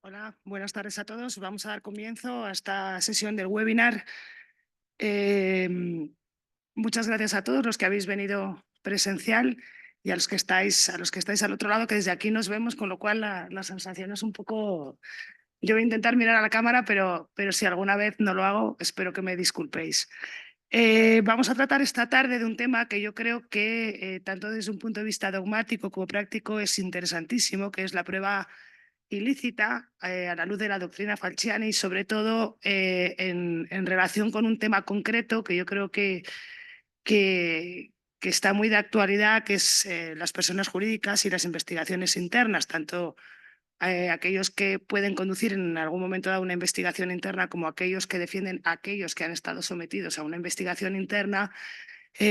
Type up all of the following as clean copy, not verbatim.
Hola, buenas tardes a todos. Vamos a dar comienzo a esta sesión del webinar. Muchas gracias a todos los que habéis venido presencial y a los que estáis al otro lado, que desde aquí nos vemos, con lo cual la sensación es un poco. Yo voy a intentar mirar a la cámara, pero si alguna vez no lo hago, espero que me disculpéis. Vamos a tratar esta tarde de un tema que yo creo que, tanto desde un punto de vista dogmático como práctico, es interesantísimo, que es la prueba ilícita a la luz de la doctrina Falciani y sobre todo en relación con un tema concreto que yo creo que, que está muy de actualidad, que es las personas jurídicas y las investigaciones internas, tanto aquellos que pueden conducir en algún momento dado una investigación interna como aquellos que defienden a aquellos que han estado sometidos a una investigación interna.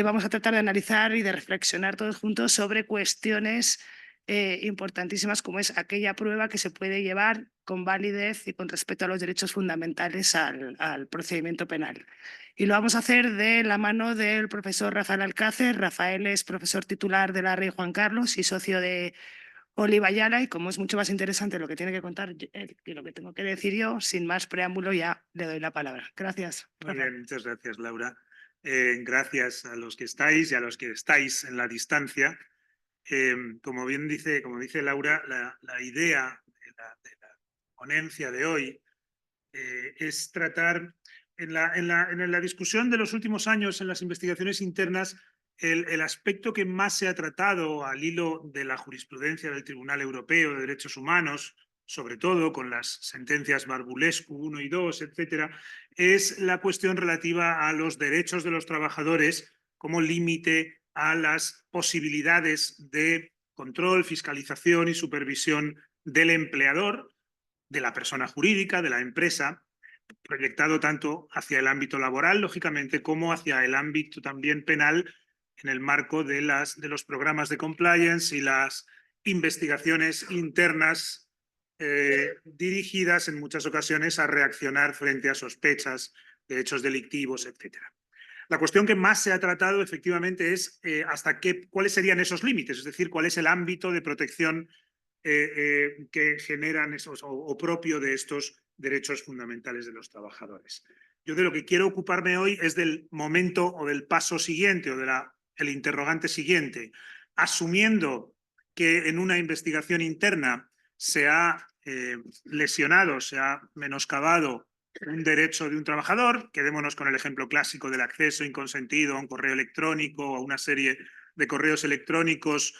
Vamos a tratar de analizar y de reflexionar todos juntos sobre cuestiones importantísimas, como es aquella prueba que se puede llevar con validez y con respeto a los derechos fundamentales al procedimiento penal. Y lo vamos a hacer de la mano del profesor Rafael Alcácer. Rafael es profesor titular de la Rey Juan Carlos y socio de Oliva Ayala, y como es mucho más interesante lo que tiene que contar él que lo que tengo que decir yo, sin más preámbulo ya le doy la palabra. Gracias, Muy Rafael. bien, muchas gracias, Laura. Gracias a los que estáis y a los que estáis en la distancia. Como dice Laura, la idea de la ponencia de hoy es tratar en la discusión de los últimos años en las investigaciones internas, el aspecto que más se ha tratado al hilo de la jurisprudencia del Tribunal Europeo de Derechos Humanos, sobre todo con las sentencias Barbulescu 1 y 2, etcétera, es la cuestión relativa a los derechos de los trabajadores como límite a las posibilidades de control, fiscalización y supervisión del empleador, de la persona jurídica, de la empresa, proyectado tanto hacia el ámbito laboral, lógicamente, como hacia el ámbito también penal en el marco de los programas de compliance y las investigaciones internas dirigidas en muchas ocasiones a reaccionar frente a sospechas de hechos delictivos, etcétera. La cuestión que más se ha tratado efectivamente es cuáles serían esos límites, es decir, cuál es el ámbito de protección que generan esos o propio de estos derechos fundamentales de los trabajadores. Yo de lo que quiero ocuparme hoy es del momento o del paso siguiente o del interrogante siguiente, asumiendo que en una investigación interna se ha lesionado, se ha menoscabado un derecho de un trabajador. Quedémonos con el ejemplo clásico del acceso inconsentido a un correo electrónico o a una serie de correos electrónicos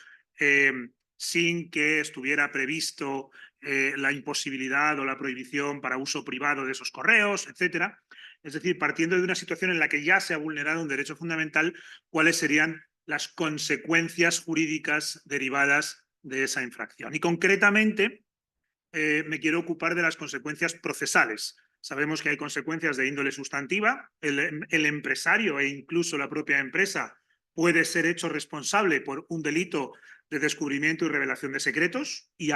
sin que estuviera previsto la imposibilidad o la prohibición para uso privado de esos correos, etcétera. Es decir, partiendo de una situación en la que ya se ha vulnerado un derecho fundamental, ¿cuáles serían las consecuencias jurídicas derivadas de esa infracción? Y concretamente, me quiero ocupar de las consecuencias procesales. Sabemos que hay consecuencias de índole sustantiva. El empresario e incluso la propia empresa puede ser hecho responsable por un delito de descubrimiento y revelación de secretos, y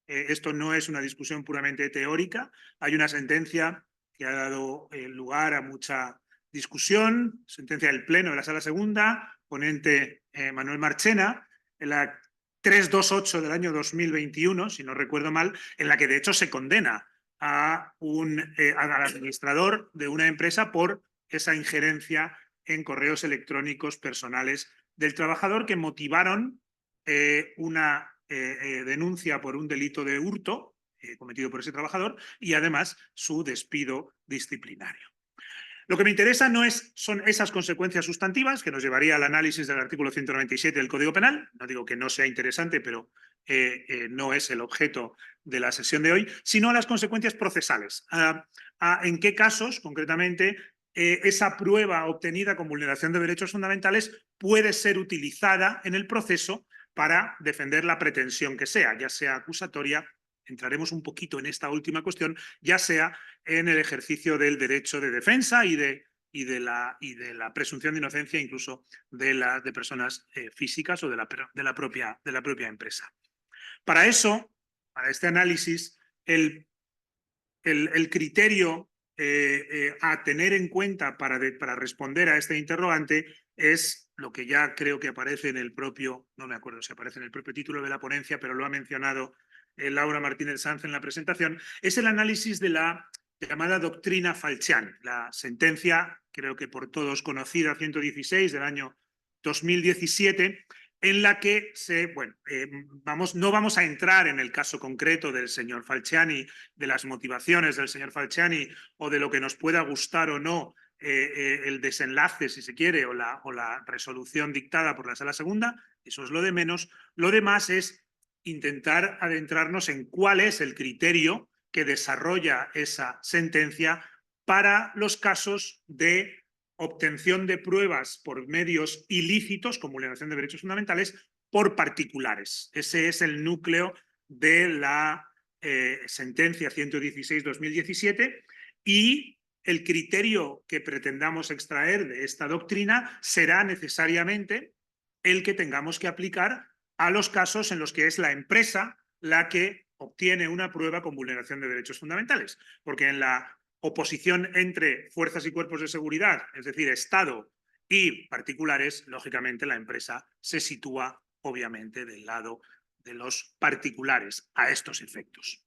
esto no es una discusión puramente teórica, hay una sentencia que ha dado lugar a mucha discusión, sentencia del Pleno de la Sala Segunda, ponente Manuel Marchena, en la 328 del año 2021, si no recuerdo mal, en la que de hecho se condena al administrador de una empresa por esa injerencia en correos electrónicos personales del trabajador que motivaron una denuncia por un delito de hurto cometido por ese trabajador y además su despido disciplinario. Lo que me interesa son esas consecuencias sustantivas, que nos llevaría al análisis del artículo 197 del Código Penal. No digo que no sea interesante, pero no es el objeto de la sesión de hoy, sino las consecuencias procesales. ¿En qué casos, concretamente, esa prueba obtenida con vulneración de derechos fundamentales puede ser utilizada en el proceso para defender la pretensión que sea, ya sea acusatoria? Entraremos un poquito en esta última cuestión, ya sea en el ejercicio del derecho de defensa y de la presunción de inocencia, incluso de personas físicas o de la propia empresa. Para eso, para este análisis, el criterio a tener en cuenta para responder a este interrogante es lo que ya creo que aparece en el propio, no me acuerdo si aparece en el propio título de la ponencia, pero lo ha mencionado Laura Martínez Sanz en la presentación, es el análisis de la llamada doctrina Falciani, la sentencia, creo que por todos conocida, 116 del año 2017, en la que no vamos a entrar en el caso concreto del señor Falciani, de las motivaciones del señor Falciani o de lo que nos pueda gustar o no el desenlace, si se quiere, o la resolución dictada por la Sala Segunda. Eso es lo de menos. Lo demás es intentar adentrarnos en cuál es el criterio que desarrolla esa sentencia para los casos de obtención de pruebas por medios ilícitos, con vulneración de derechos fundamentales, por particulares. Ese es el núcleo de la sentencia 116-2017 y el criterio que pretendamos extraer de esta doctrina será necesariamente el que tengamos que aplicar a los casos en los que es la empresa la que obtiene una prueba con vulneración de derechos fundamentales. Porque en la oposición entre fuerzas y cuerpos de seguridad, es decir, Estado y particulares, lógicamente la empresa se sitúa obviamente del lado de los particulares a estos efectos.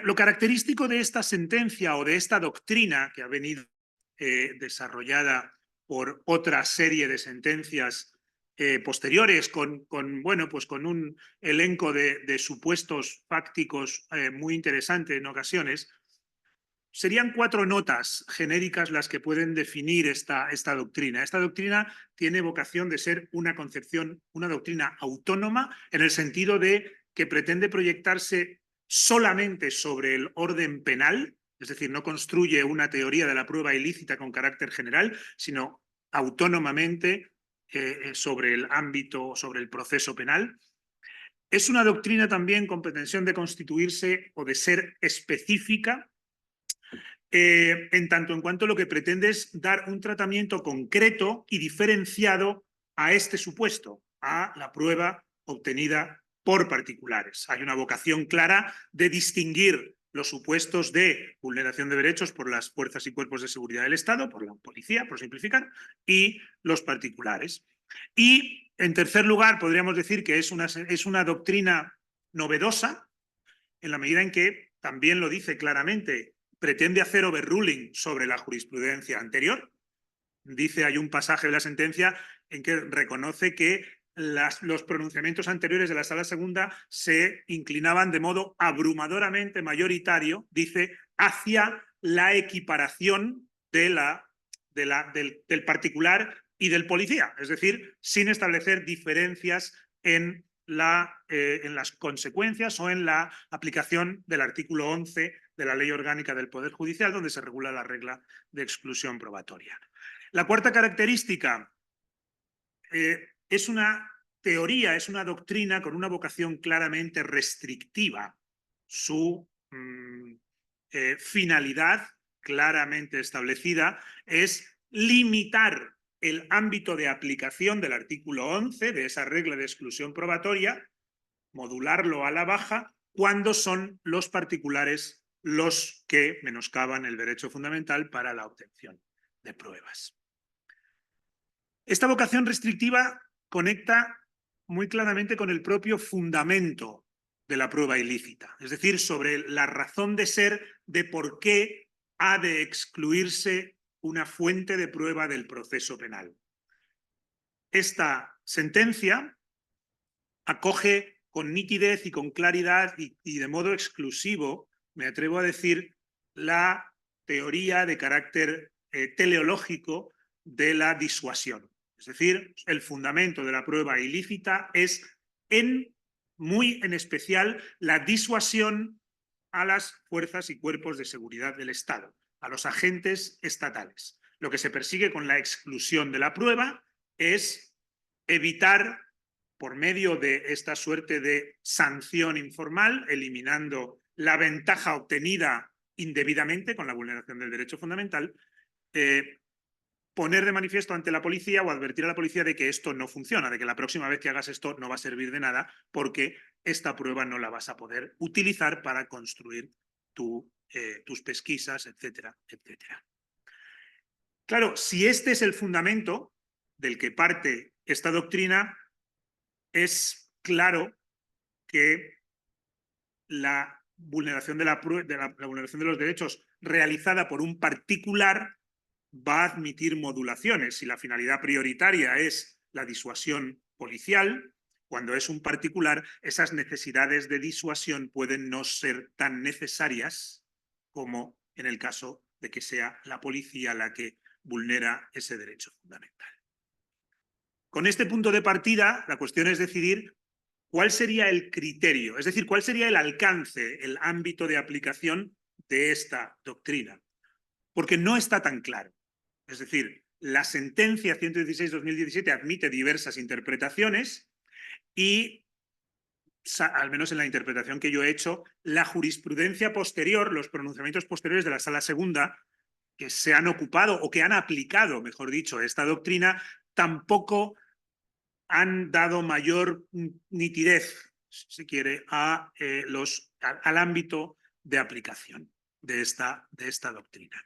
Lo característico de esta sentencia o de esta doctrina que ha venido desarrollada por otra serie de sentencias posteriores con un elenco de supuestos fácticos muy interesante en ocasiones, serían 4 notas genéricas las que pueden definir esta doctrina. Esta doctrina tiene vocación de ser una concepción, una doctrina autónoma, en el sentido de que pretende proyectarse solamente sobre el orden penal, es decir, no construye una teoría de la prueba ilícita con carácter general, sino autónomamente sobre el ámbito, sobre el proceso penal. Es una doctrina también con pretensión de constituirse o de ser específica, en tanto en cuanto lo que pretende es dar un tratamiento concreto y diferenciado a este supuesto, a la prueba obtenida por particulares. Hay una vocación clara de distinguir los supuestos de vulneración de derechos por las fuerzas y cuerpos de seguridad del Estado, por la policía, por simplificar, y los particulares. Y, en tercer lugar, podríamos decir que es una doctrina novedosa, en la medida en que, también lo dice claramente, pretende hacer overruling sobre la jurisprudencia anterior. Dice, hay un pasaje de la sentencia en que reconoce que los pronunciamientos anteriores de la Sala Segunda se inclinaban de modo abrumadoramente mayoritario, dice, hacia la equiparación del particular y del policía, es decir, sin establecer diferencias en las consecuencias o en la aplicación del artículo 11 de la Ley Orgánica del Poder Judicial, donde se regula la regla de exclusión probatoria. La cuarta característica es una teoría, es una doctrina con una vocación claramente restrictiva. Su finalidad claramente establecida es limitar el ámbito de aplicación del artículo 11 de esa regla de exclusión probatoria, modularlo a la baja cuando son los particulares los que menoscaban el derecho fundamental para la obtención de pruebas. Esta vocación restrictiva conecta muy claramente con el propio fundamento de la prueba ilícita, es decir, sobre la razón de ser de por qué ha de excluirse una fuente de prueba del proceso penal. Esta sentencia acoge con nitidez y con claridad y de modo exclusivo, me atrevo a decir, la teoría de carácter teleológico de la disuasión. Es decir, el fundamento de la prueba ilícita es muy en especial la disuasión a las fuerzas y cuerpos de seguridad del Estado, a los agentes estatales. Lo que se persigue con la exclusión de la prueba es evitar, por medio de esta suerte de sanción informal, eliminando la ventaja obtenida indebidamente con la vulneración del derecho fundamental, poner de manifiesto ante la policía o advertir a la policía de que esto no funciona, de que la próxima vez que hagas esto no va a servir de nada porque esta prueba no la vas a poder utilizar para construir tus pesquisas, etcétera, etcétera. Claro, si este es el fundamento del que parte esta doctrina, es claro que la vulneración de la vulneración de los derechos realizada por un particular va a admitir modulaciones. Si la finalidad prioritaria es la disuasión policial, cuando es un particular, esas necesidades de disuasión pueden no ser tan necesarias como en el caso de que sea la policía la que vulnera ese derecho fundamental. Con este punto de partida, la cuestión es decidir cuál sería el criterio, es decir, cuál sería el alcance, el ámbito de aplicación de esta doctrina, porque no está tan claro. Es decir, la sentencia 116-2017 admite diversas interpretaciones y, al menos en la interpretación que yo he hecho, la jurisprudencia posterior, los pronunciamientos posteriores de la Sala Segunda, que se han ocupado o que han aplicado, mejor dicho, esta doctrina, tampoco han dado mayor nitidez, si se quiere, al ámbito de aplicación de esta doctrina.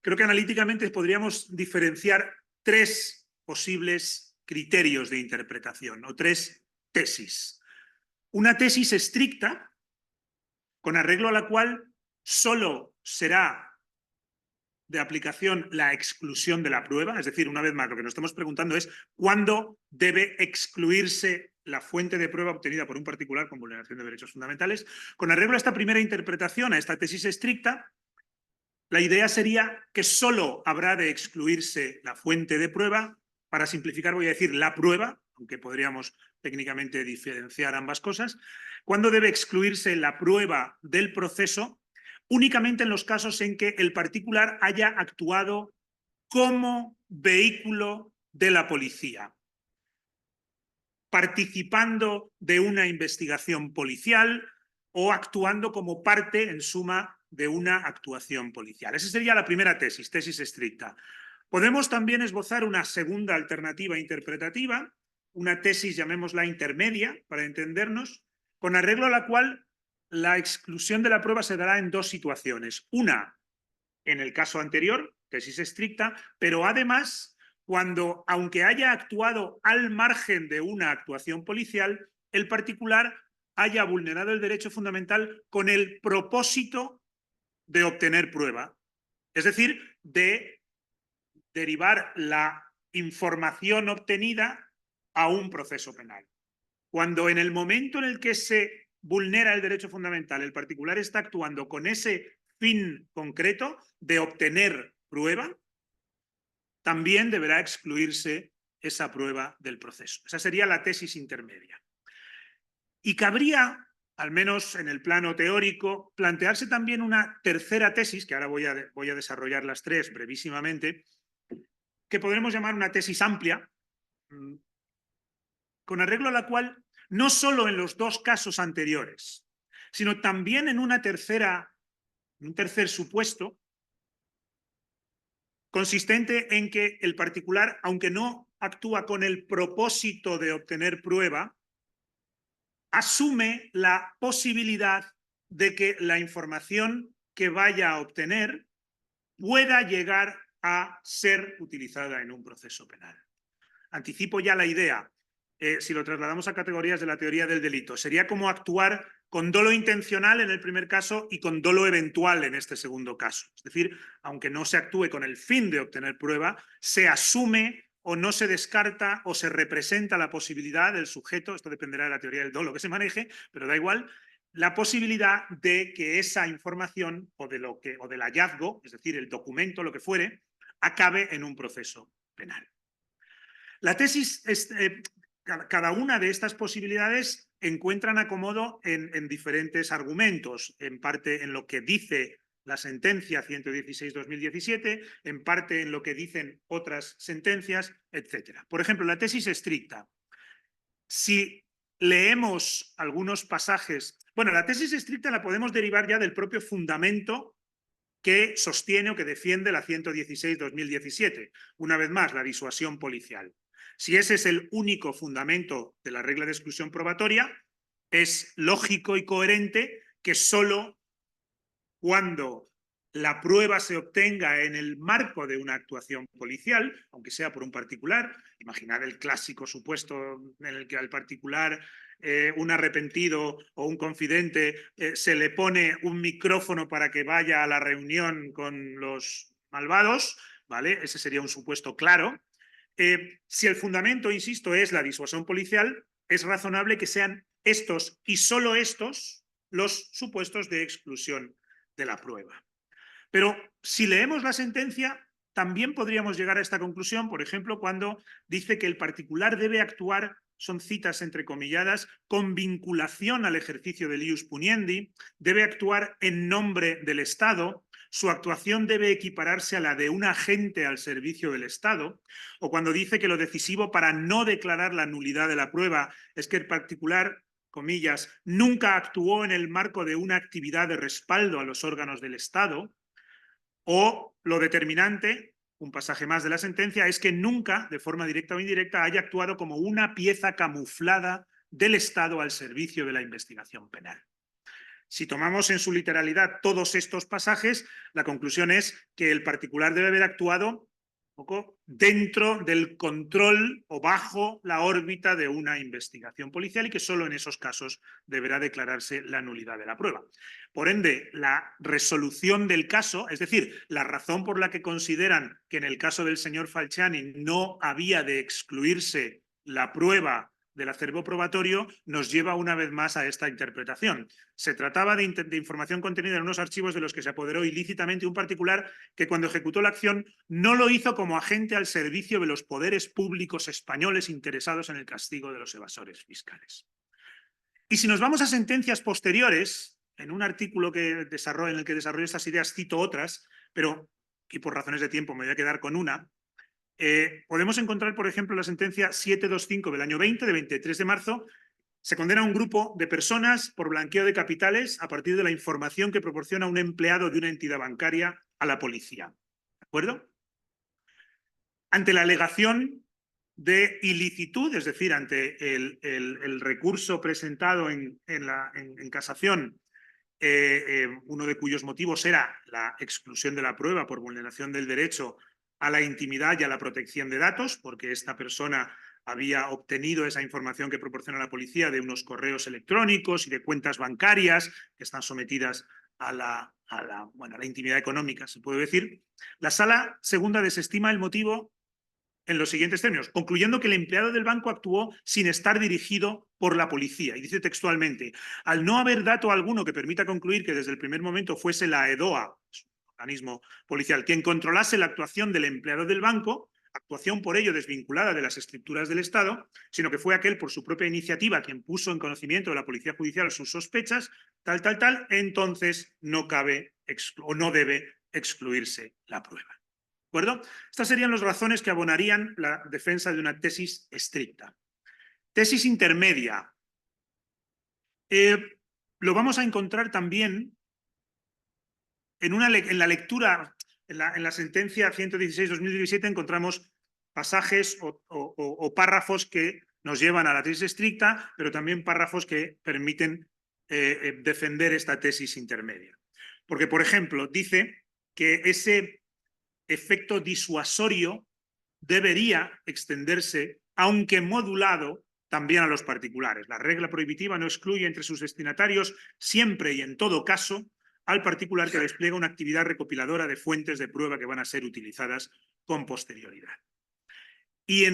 Creo que analíticamente podríamos diferenciar tres posibles criterios de interpretación o tres tesis. Una tesis estricta, con arreglo a la cual solo será de aplicación la exclusión de la prueba, es decir, una vez más, lo que nos estamos preguntando es cuándo debe excluirse la fuente de prueba obtenida por un particular con vulneración de derechos fundamentales. Con arreglo a esta primera interpretación, a esta tesis estricta, la idea sería que solo habrá de excluirse la fuente de prueba. Para simplificar voy a decir la prueba, aunque podríamos técnicamente diferenciar ambas cosas. ¿Cuándo debe excluirse la prueba del proceso? Únicamente en los casos en que el particular haya actuado como vehículo de la policía, participando de una investigación policial o actuando como parte, en suma, de una actuación policial. Esa sería la primera tesis, tesis estricta. Podemos también esbozar una segunda alternativa interpretativa, una tesis, llamémosla intermedia, para entendernos, con arreglo a la cual la exclusión de la prueba se dará en dos situaciones. Una, en el caso anterior, tesis estricta, pero además cuando, aunque haya actuado al margen de una actuación policial, el particular haya vulnerado el derecho fundamental con el propósito de obtener prueba, es decir, de derivar la información obtenida a un proceso penal. Cuando en el momento en el que se vulnera el derecho fundamental, el particular está actuando con ese fin concreto de obtener prueba, también deberá excluirse esa prueba del proceso. Esa sería la tesis intermedia. Y cabría, al menos en el plano teórico, plantearse también una tercera tesis, que ahora voy a desarrollar las tres brevísimamente, que podremos llamar una tesis amplia, con arreglo a la cual no solo en los dos casos anteriores, sino también en un tercer supuesto, consistente en que el particular, aunque no actúa con el propósito de obtener prueba, asume la posibilidad de que la información que vaya a obtener pueda llegar a ser utilizada en un proceso penal. Anticipo ya la idea. Si lo trasladamos a categorías de la teoría del delito, sería como actuar con dolo intencional en el primer caso y con dolo eventual en este segundo caso. Es decir, aunque no se actúe con el fin de obtener prueba, se asume o no se descarta o se representa la posibilidad del sujeto, esto dependerá de la teoría del dolo que se maneje, pero da igual, la posibilidad de que esa información o del hallazgo, es decir, el documento, lo que fuere, acabe en un proceso penal. La tesis cada una de estas posibilidades encuentran acomodo en diferentes argumentos, en parte en lo que dice la sentencia 116-2017, en parte en lo que dicen otras sentencias, etc. Por ejemplo, la tesis estricta. Si leemos algunos pasajes... Bueno, la tesis estricta la podemos derivar ya del propio fundamento que sostiene o que defiende la 116-2017. Una vez más, la disuasión policial. Si ese es el único fundamento de la regla de exclusión probatoria, es lógico y coherente que solo cuando la prueba se obtenga en el marco de una actuación policial, aunque sea por un particular, imaginar el clásico supuesto en el que al particular un arrepentido o un confidente se le pone un micrófono para que vaya a la reunión con los malvados, ¿vale? Ese sería un supuesto claro. Si el fundamento, insisto, es la disuasión policial, es razonable que sean estos y solo estos los supuestos de exclusión de la prueba. Pero si leemos la sentencia, también podríamos llegar a esta conclusión, por ejemplo, cuando dice que el particular debe actuar, son citas entrecomilladas, con vinculación al ejercicio del ius puniendi, debe actuar en nombre del Estado, su actuación debe equipararse a la de un agente al servicio del Estado, o cuando dice que lo decisivo para no declarar la nulidad de la prueba es que el particular, comillas, nunca actuó en el marco de una actividad de respaldo a los órganos del Estado, o lo determinante, un pasaje más de la sentencia, es que nunca, de forma directa o indirecta, haya actuado como una pieza camuflada del Estado al servicio de la investigación penal. Si tomamos en su literalidad todos estos pasajes, la conclusión es que el particular debe haber actuado un poco dentro del control o bajo la órbita de una investigación policial y que solo en esos casos deberá declararse la nulidad de la prueba. Por ende, la resolución del caso, es decir, la razón por la que consideran que en el caso del señor Falciani no había de excluirse la prueba del acervo probatorio, nos lleva una vez más a esta interpretación. Se trataba de información contenida en unos archivos de los que se apoderó ilícitamente un particular que cuando ejecutó la acción no lo hizo como agente al servicio de los poderes públicos españoles interesados en el castigo de los evasores fiscales. Y si nos vamos a sentencias posteriores, en un artículo en el que desarrollo estas ideas cito otras, pero y por razones de tiempo me voy a quedar con una, podemos encontrar, por ejemplo, la sentencia 725 del año 20, de 23 de marzo, se condena a un grupo de personas por blanqueo de capitales a partir de la información que proporciona un empleado de una entidad bancaria a la policía. ¿De acuerdo? Ante la alegación de ilicitud, es decir, ante el recurso presentado en casación, uno de cuyos motivos era la exclusión de la prueba por vulneración del derecho a la intimidad y a la protección de datos, porque esta persona había obtenido esa información que proporciona la policía de unos correos electrónicos y de cuentas bancarias que están sometidas a la intimidad económica, se puede decir. La Sala Segunda desestima el motivo en los siguientes términos, concluyendo que el empleado del banco actuó sin estar dirigido por la policía. Y dice textualmente, al no haber dato alguno que permita concluir que desde el primer momento fuese la EDOA, organismo policial, quien controlase la actuación del empleado del banco, actuación por ello desvinculada de las estructuras del Estado, sino que fue aquel por su propia iniciativa quien puso en conocimiento de la Policía Judicial sus sospechas, entonces no cabe o no debe excluirse la prueba. ¿De acuerdo? Estas serían las razones que abonarían la defensa de una tesis estricta. Tesis intermedia. Lo vamos a encontrar también en la lectura, en la sentencia 116-2017 encontramos pasajes o párrafos que nos llevan a la tesis estricta, pero también párrafos que permiten defender esta tesis intermedia. Porque, por ejemplo, dice que ese efecto disuasorio debería extenderse, aunque modulado, también a los particulares. La regla prohibitiva no excluye entre sus destinatarios, siempre y en todo caso, al particular que despliega una actividad recopiladora de fuentes de prueba que van a ser utilizadas con posterioridad. Y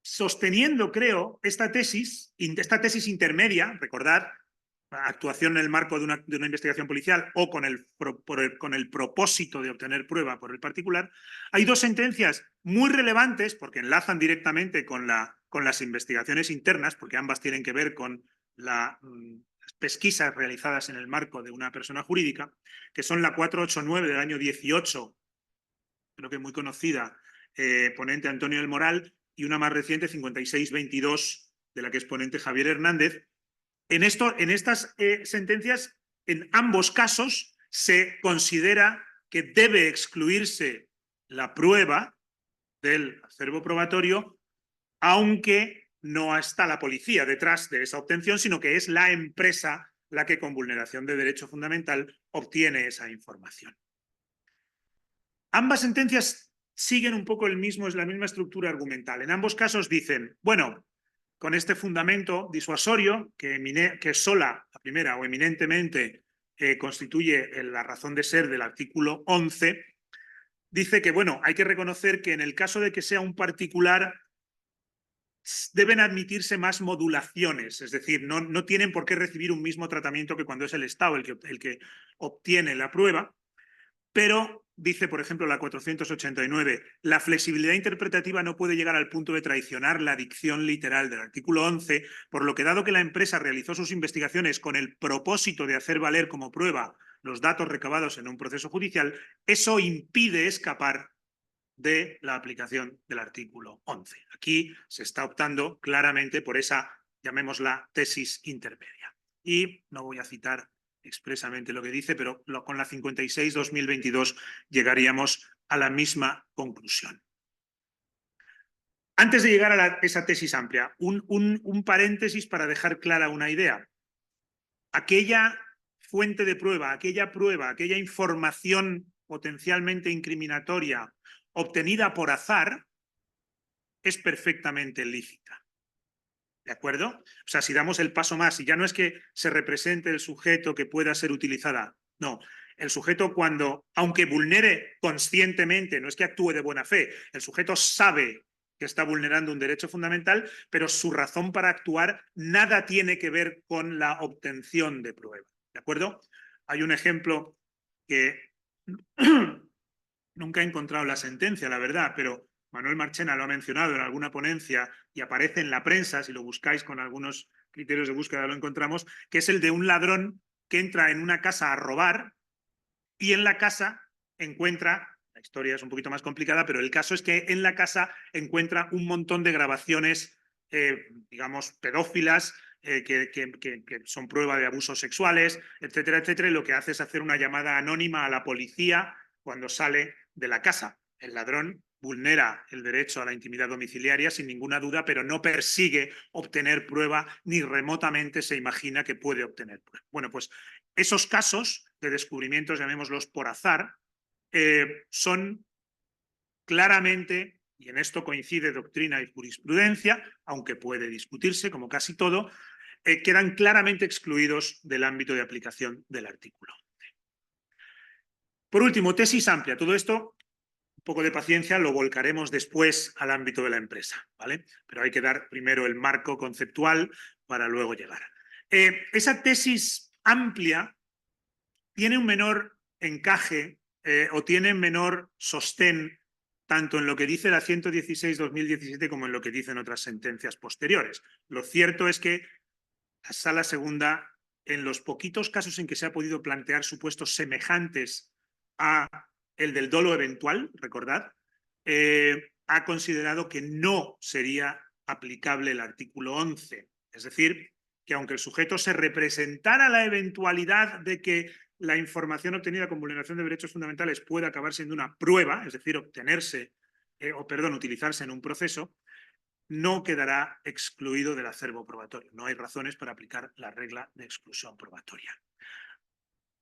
sosteniendo, creo, esta tesis intermedia, recordad, actuación en el marco de una investigación policial o con el propósito de obtener prueba por el particular, hay dos sentencias muy relevantes porque enlazan directamente con las investigaciones internas, porque ambas tienen que ver con las pesquisas realizadas en el marco de una persona jurídica, que son la 489 del año 18, creo que muy conocida, ponente Antonio del Moral, y una más reciente, 5622, de la que es ponente Javier Hernández. En estas sentencias, en ambos casos, se considera que debe excluirse la prueba del acervo probatorio, aunque no está la policía detrás de esa obtención, sino que es la empresa la que con vulneración de derecho fundamental obtiene esa información. Ambas sentencias siguen un poco la misma estructura argumental. En ambos casos dicen, bueno, con este fundamento disuasorio que sola, la primera o eminentemente, constituye la razón de ser del artículo 11, dice que, bueno, hay que reconocer que en el caso de que sea un particular deben admitirse más modulaciones, es decir, no tienen por qué recibir un mismo tratamiento que cuando es el Estado el que obtiene la prueba, pero dice, por ejemplo, la 489, la flexibilidad interpretativa no puede llegar al punto de traicionar la dicción literal del artículo 11, por lo que dado que la empresa realizó sus investigaciones con el propósito de hacer valer como prueba los datos recabados en un proceso judicial, eso impide escapar de la aplicación del artículo 11. Aquí se está optando claramente por esa, llamémosla, tesis intermedia. Y no voy a citar expresamente lo que dice, pero con la 56-2022 llegaríamos a la misma conclusión. Antes de llegar a esa tesis amplia, un paréntesis para dejar clara una idea. Aquella fuente de prueba, aquella información potencialmente incriminatoria obtenida por azar es perfectamente lícita. ¿De acuerdo? O sea, si damos el paso más, y ya no es que se represente el sujeto que pueda ser utilizada, no. El sujeto cuando, aunque vulnere conscientemente, no es que actúe de buena fe, el sujeto sabe que está vulnerando un derecho fundamental, pero su razón para actuar nada tiene que ver con la obtención de prueba. ¿De acuerdo? Hay un ejemplo que nunca he encontrado la sentencia, la verdad, pero Manuel Marchena lo ha mencionado en alguna ponencia y aparece en la prensa, si lo buscáis con algunos criterios de búsqueda lo encontramos, que es el de un ladrón que entra en una casa a robar y en la casa encuentra, la historia es un poquito más complicada, pero el caso es que en la casa encuentra un montón de grabaciones, digamos, pedófilas, que son prueba de abusos sexuales, etcétera, etcétera, y lo que hace es hacer una llamada anónima a la policía cuando sale de la casa. El ladrón vulnera el derecho a la intimidad domiciliaria sin ninguna duda, pero no persigue obtener prueba ni remotamente se imagina que puede obtener prueba. Bueno, pues esos casos de descubrimientos, llamémoslos por azar, son claramente, y en esto coincide doctrina y jurisprudencia, aunque puede discutirse como casi todo, quedan claramente excluidos del ámbito de aplicación del artículo. Por último, tesis amplia. Todo esto, un poco de paciencia, lo volcaremos después al ámbito de la empresa, ¿vale? Pero hay que dar primero el marco conceptual para luego llegar. Esa tesis amplia tiene un menor encaje o tiene menor sostén tanto en lo que dice la 116-2017 como en lo que dicen otras sentencias posteriores. Lo cierto es que la Sala Segunda, en los poquitos casos en que se ha podido plantear supuestos semejantes a el del dolo eventual, recordad, ha considerado que no sería aplicable el artículo 11. Es decir, que aunque el sujeto se representara la eventualidad de que la información obtenida con vulneración de derechos fundamentales puede acabar siendo una prueba, es decir, utilizarse en un proceso, no quedará excluido del acervo probatorio. No hay razones para aplicar la regla de exclusión probatoria.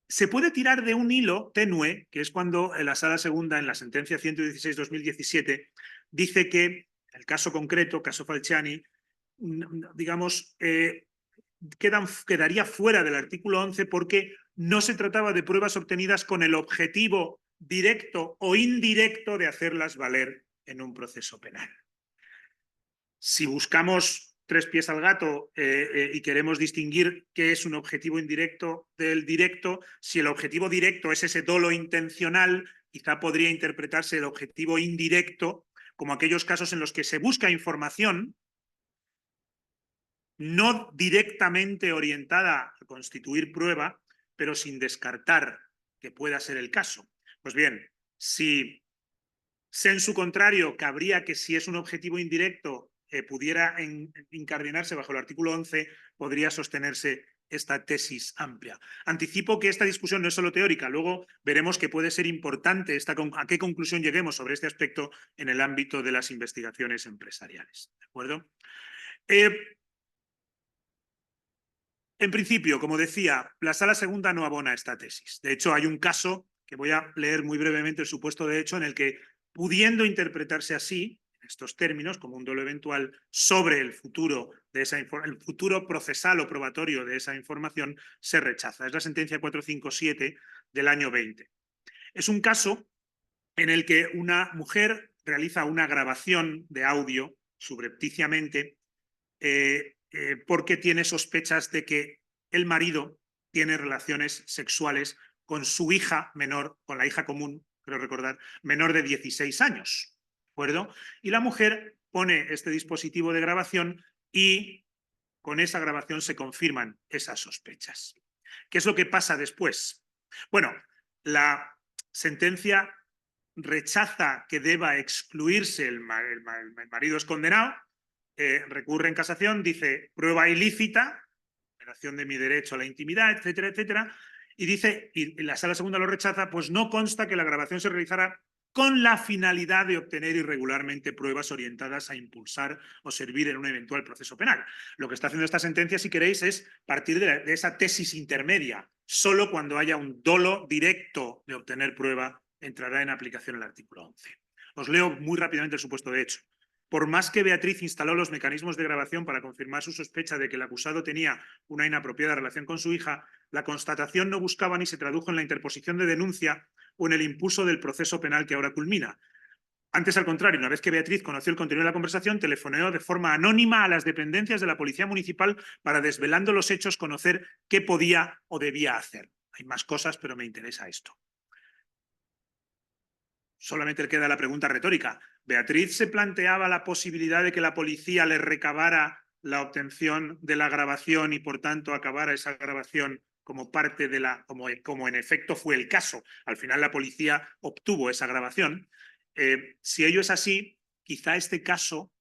Se puede tirar de un hilo tenue, que es cuando la Sala Segunda, en la sentencia 116-2017, dice que el caso concreto, caso Falciani, digamos, quedaría fuera del artículo 11 porque no se trataba de pruebas obtenidas con el objetivo directo o indirecto de hacerlas valer en un proceso penal. Si buscamos tres pies al gato y queremos distinguir qué es un objetivo indirecto del directo, si el objetivo directo es ese dolo intencional, quizá podría interpretarse el objetivo indirecto como aquellos casos en los que se busca información no directamente orientada a constituir prueba, pero sin descartar que pueda ser el caso. Pues bien, si en su contrario cabría que si es un objetivo indirecto pudiera incardinarse bajo el artículo 11, podría sostenerse esta tesis amplia. Anticipo que esta discusión no es solo teórica, luego veremos que puede ser importante a qué conclusión lleguemos sobre este aspecto en el ámbito de las investigaciones empresariales. ¿De acuerdo? En principio, como decía, la Sala Segunda no abona esta tesis. De hecho, hay un caso, que voy a leer muy brevemente el supuesto de hecho, en el que, pudiendo interpretarse así, en estos términos, como un dolo eventual sobre el futuro el futuro procesal o probatorio de esa información se rechaza. Es la sentencia 457 del año 20. Es un caso en el que una mujer realiza una grabación de audio subrepticiamente porque tiene sospechas de que el marido tiene relaciones sexuales con su hija menor, con la hija común, creo recordar, menor de 16 años. ¿De acuerdo? Y la mujer pone este dispositivo de grabación y con esa grabación se confirman esas sospechas. ¿Qué es lo que pasa después? Bueno, la sentencia rechaza que deba excluirse el marido es condenado, recurre en casación, dice prueba ilícita, violación de mi derecho a la intimidad, etcétera, etcétera, y dice, y la sala segunda lo rechaza, pues no consta que la grabación se realizara con la finalidad de obtener irregularmente pruebas orientadas a impulsar o servir en un eventual proceso penal. Lo que está haciendo esta sentencia, si queréis, es partir de esa tesis intermedia. Solo cuando haya un dolo directo de obtener prueba entrará en aplicación el artículo 11. Os leo muy rápidamente el supuesto de hecho. Por más que Beatriz instaló los mecanismos de grabación para confirmar su sospecha de que el acusado tenía una inapropiada relación con su hija, la constatación no buscaba ni se tradujo en la interposición de denuncia o en el impulso del proceso penal que ahora culmina. Antes, al contrario, una vez que Beatriz conoció el contenido de la conversación, telefoneó de forma anónima a las dependencias de la Policía Municipal para, desvelando los hechos, conocer qué podía o debía hacer. Hay más cosas, pero me interesa esto. Solamente queda la pregunta retórica. ¿Beatriz se planteaba la posibilidad de que la policía le recabara la obtención de la grabación y, por tanto, acabara esa grabación como parte de la, como en efecto fue el caso? Al final la policía obtuvo esa grabación. Si ello es así, quizá este caso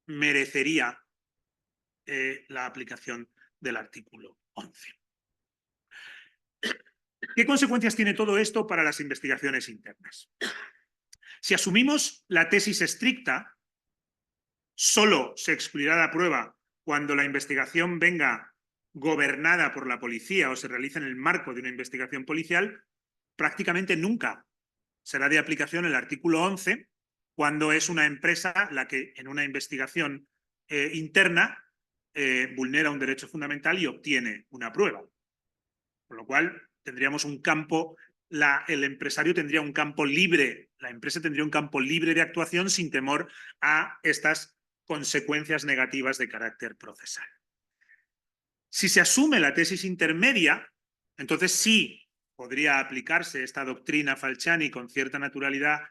merecería la aplicación del artículo 11. ¿Qué consecuencias tiene todo esto para las investigaciones internas? Si asumimos la tesis estricta, solo se excluirá la prueba cuando la investigación venga gobernada por la policía o se realice en el marco de una investigación policial. Prácticamente nunca será de aplicación el artículo 11 cuando es una empresa la que en una investigación interna vulnera un derecho fundamental y obtiene una prueba. Con lo cual tendríamos un campo, el empresario tendría un campo libre, la empresa tendría un campo libre de actuación sin temor a estas consecuencias negativas de carácter procesal. Si se asume la tesis intermedia, entonces sí podría aplicarse esta doctrina Falciani con cierta naturalidad,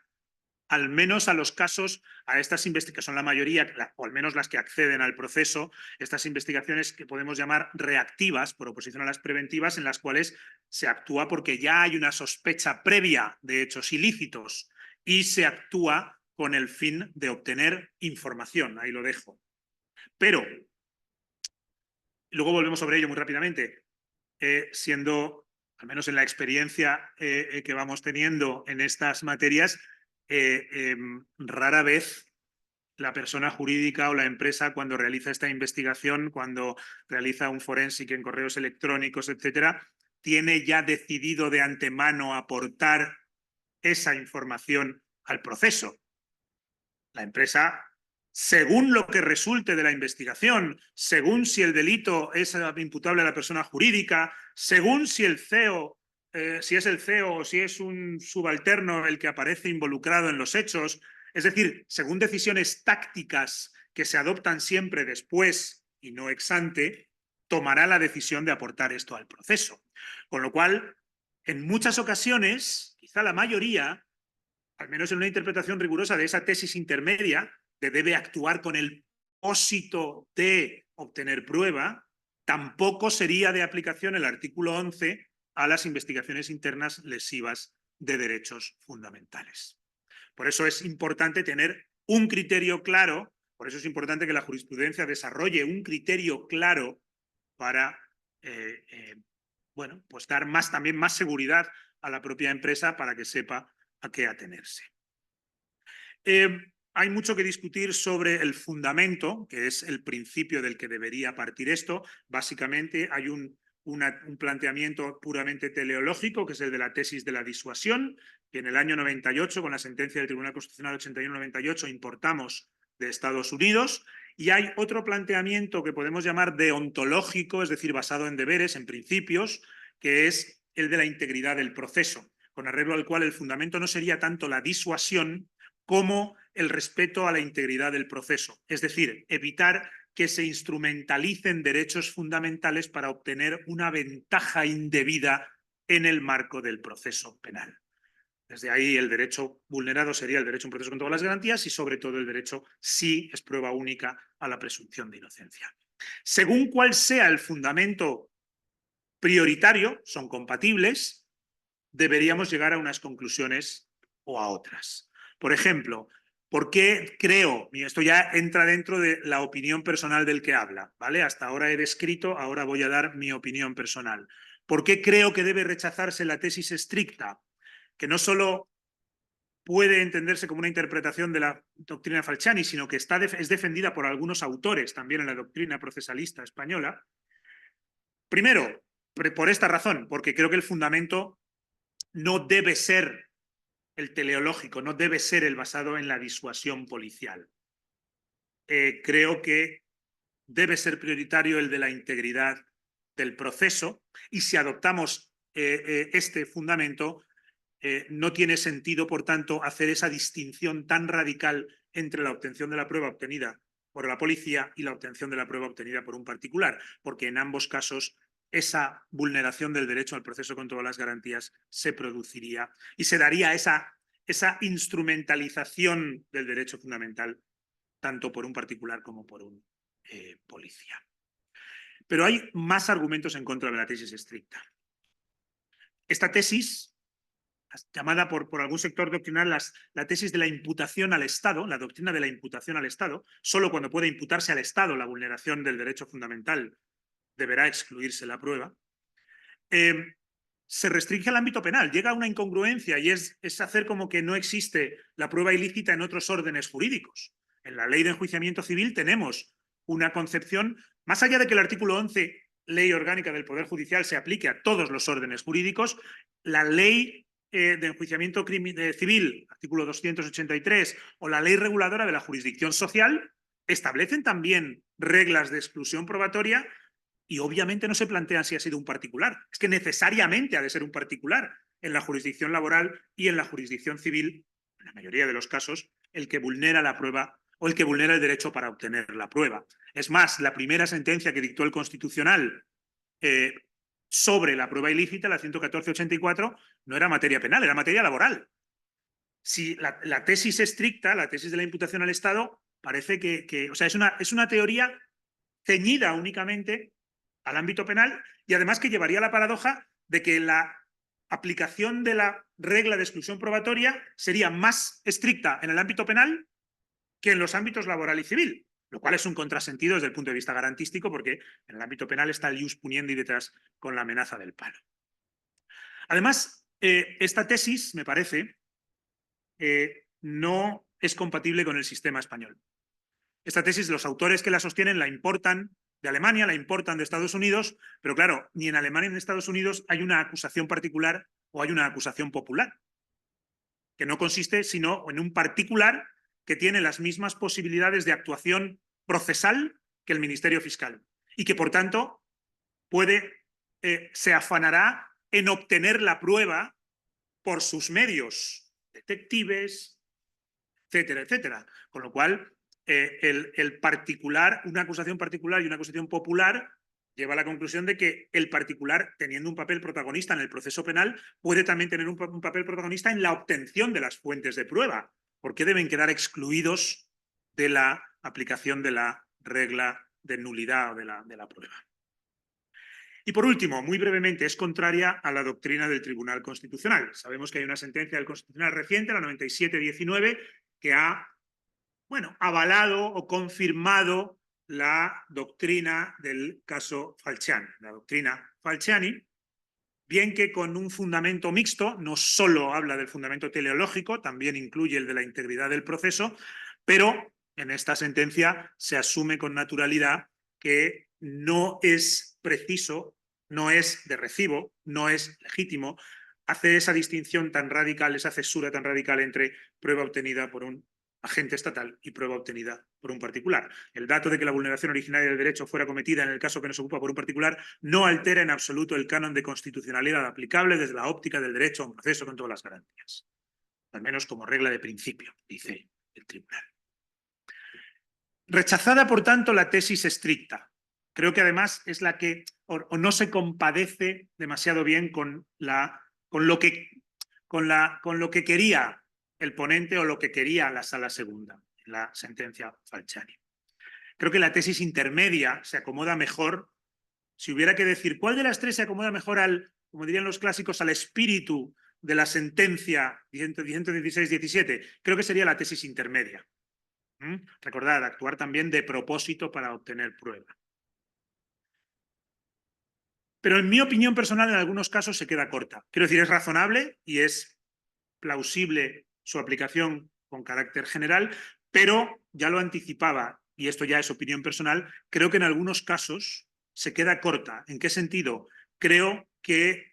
al menos a los casos, a estas investigaciones, que son la mayoría, o al menos las que acceden al proceso, estas investigaciones que podemos llamar reactivas, por oposición a las preventivas, en las cuales se actúa porque ya hay una sospecha previa de hechos ilícitos y se actúa con el fin de obtener información. Ahí lo dejo. Pero, luego volvemos sobre ello muy rápidamente, siendo, al menos en la experiencia que vamos teniendo en estas materias, rara vez la persona jurídica o la empresa, cuando realiza esta investigación, cuando realiza un forensic en correos electrónicos, etcétera, tiene ya decidido de antemano aportar esa información al proceso. La empresa, según lo que resulte de la investigación, según si el delito es imputable a la persona jurídica, según si el CEO, si es el CEO o si es un subalterno el que aparece involucrado en los hechos, es decir, según decisiones tácticas que se adoptan siempre después y no ex ante, tomará la decisión de aportar esto al proceso. Con lo cual, en muchas ocasiones, quizá la mayoría, al menos en una interpretación rigurosa de esa tesis intermedia, de debe actuar con el propósito de obtener prueba, tampoco sería de aplicación el artículo 11 a las investigaciones internas lesivas de derechos fundamentales. Por eso es importante tener un criterio claro, por eso es importante que la jurisprudencia desarrolle un criterio claro para bueno, pues dar también más seguridad a la propia empresa para que sepa a qué atenerse. Hay mucho que discutir sobre el fundamento, que es el principio del que debería partir esto. Básicamente hay un planteamiento puramente teleológico, que es el de la tesis de la disuasión, que en el año 98, con la sentencia del Tribunal Constitucional 81-98, importamos de Estados Unidos, Y hay otro planteamiento que podemos llamar deontológico, es decir, basado en deberes, en principios, que es el de la integridad del proceso, con arreglo al cual el fundamento no sería tanto la disuasión como el respeto a la integridad del proceso, es decir, evitar que se instrumentalicen derechos fundamentales para obtener una ventaja indebida en el marco del proceso penal. Desde ahí el derecho vulnerado sería el derecho a un proceso con todas las garantías y sobre todo el derecho, si es prueba única, a la presunción de inocencia. Según cuál sea el fundamento prioritario, son compatibles, deberíamos llegar a unas conclusiones o a otras. Por ejemplo, ¿por qué creo? Y esto ya entra dentro de la opinión personal del que habla, ¿vale? Hasta ahora he descrito, ahora voy a dar mi opinión personal. ¿Por qué creo que debe rechazarse la tesis estricta? Que no solo puede entenderse como una interpretación de la doctrina Falciani, sino que es defendida por algunos autores también en la doctrina procesalista española. Primero, por esta razón, porque creo que el fundamento no debe ser el teleológico, no debe ser el basado en la disuasión policial. Creo que debe ser prioritario el de la integridad del proceso y si adoptamos este fundamento, no tiene sentido, por tanto, hacer esa distinción tan radical entre la obtención de la prueba obtenida por la policía y la obtención de la prueba obtenida por un particular, porque en ambos casos esa vulneración del derecho al proceso con todas las garantías se produciría y se daría esa instrumentalización del derecho fundamental tanto por un particular como por un policía. Pero hay más argumentos en contra de la tesis estricta. Esta tesis, llamada por algún sector doctrinal la tesis de la imputación al Estado, la doctrina de la imputación al Estado, solo cuando puede imputarse al Estado la vulneración del derecho fundamental deberá excluirse la prueba, se restringe al ámbito penal, llega a una incongruencia y es hacer como que no existe la prueba ilícita en otros órdenes jurídicos. En la ley de enjuiciamiento civil tenemos una concepción, más allá de que el artículo 11, ley orgánica del Poder Judicial, se aplique a todos los órdenes jurídicos, la ley de enjuiciamiento civil, artículo 283, o la ley reguladora de la jurisdicción social, establecen también reglas de exclusión probatoria y obviamente no se plantean si ha sido un particular. Es que necesariamente ha de ser un particular en la jurisdicción laboral y en la jurisdicción civil, en la mayoría de los casos, el que vulnera la prueba o el que vulnera el derecho para obtener la prueba. Es más, la primera sentencia que dictó el Constitucional sobre la prueba ilícita, la 114-84, no era materia penal, era materia laboral. Si la tesis estricta, la tesis de la imputación al Estado, parece o sea, es una teoría ceñida únicamente al ámbito penal y además que llevaría a la paradoja de que la aplicación de la regla de exclusión probatoria sería más estricta en el ámbito penal que en los ámbitos laboral y civil, lo cual es un contrasentido desde el punto de vista garantístico porque en el ámbito penal está el ius puniendi detrás con la amenaza del palo. Además, esta tesis, me parece, no es compatible con el sistema español. Esta tesis, los autores que la sostienen la importan de Alemania, la importan de Estados Unidos, pero claro, ni en Alemania ni en Estados Unidos hay una acusación particular o hay una acusación popular, que no consiste sino en un particular que tiene las mismas posibilidades de actuación procesal que el Ministerio Fiscal y que, por tanto, se afanará en obtener la prueba por sus medios, detectives, etcétera, etcétera. Con lo cual, el particular, una acusación particular y una acusación popular lleva a la conclusión de que el particular, teniendo un papel protagonista en el proceso penal, puede también tener un papel protagonista en la obtención de las fuentes de prueba. ¿Por qué deben quedar excluidos de la aplicación de la regla de nulidad o de la prueba? Y por último, muy brevemente, es contraria a la doctrina del Tribunal Constitucional. Sabemos que hay una sentencia del Constitucional reciente, la 97-19, que ha avalado o confirmado la doctrina del caso Falciani. La doctrina Falciani, bien que con un fundamento mixto, no solo habla del fundamento teleológico, también incluye el de la integridad del proceso, pero en esta sentencia se asume con naturalidad que no es preciso, no es de recibo, no es legítimo hacer esa distinción tan radical, esa cesura tan radical entre prueba obtenida por un agente estatal y prueba obtenida por un particular. El dato de que la vulneración originaria del derecho fuera cometida en el caso que nos ocupa por un particular no altera en absoluto el canon de constitucionalidad aplicable desde la óptica del derecho a un proceso con todas las garantías. Al menos como regla de principio, dice el tribunal. Rechazada, por tanto, la tesis estricta. Creo que además es la que o no se compadece demasiado bien con lo que quería el ponente o lo que quería la Sala Segunda, la sentencia Falciani. Creo que la tesis intermedia se acomoda mejor. Si hubiera que decir cuál de las tres se acomoda mejor al, como dirían los clásicos, al espíritu de la sentencia 116-17, creo que sería la tesis intermedia. Recordad, actuar también de propósito para obtener prueba. Pero en mi opinión personal, en algunos casos se queda corta. Quiero decir, es razonable y es plausible su aplicación con carácter general, pero ya lo anticipaba, y esto ya es opinión personal, creo que en algunos casos se queda corta. ¿En qué sentido? Creo que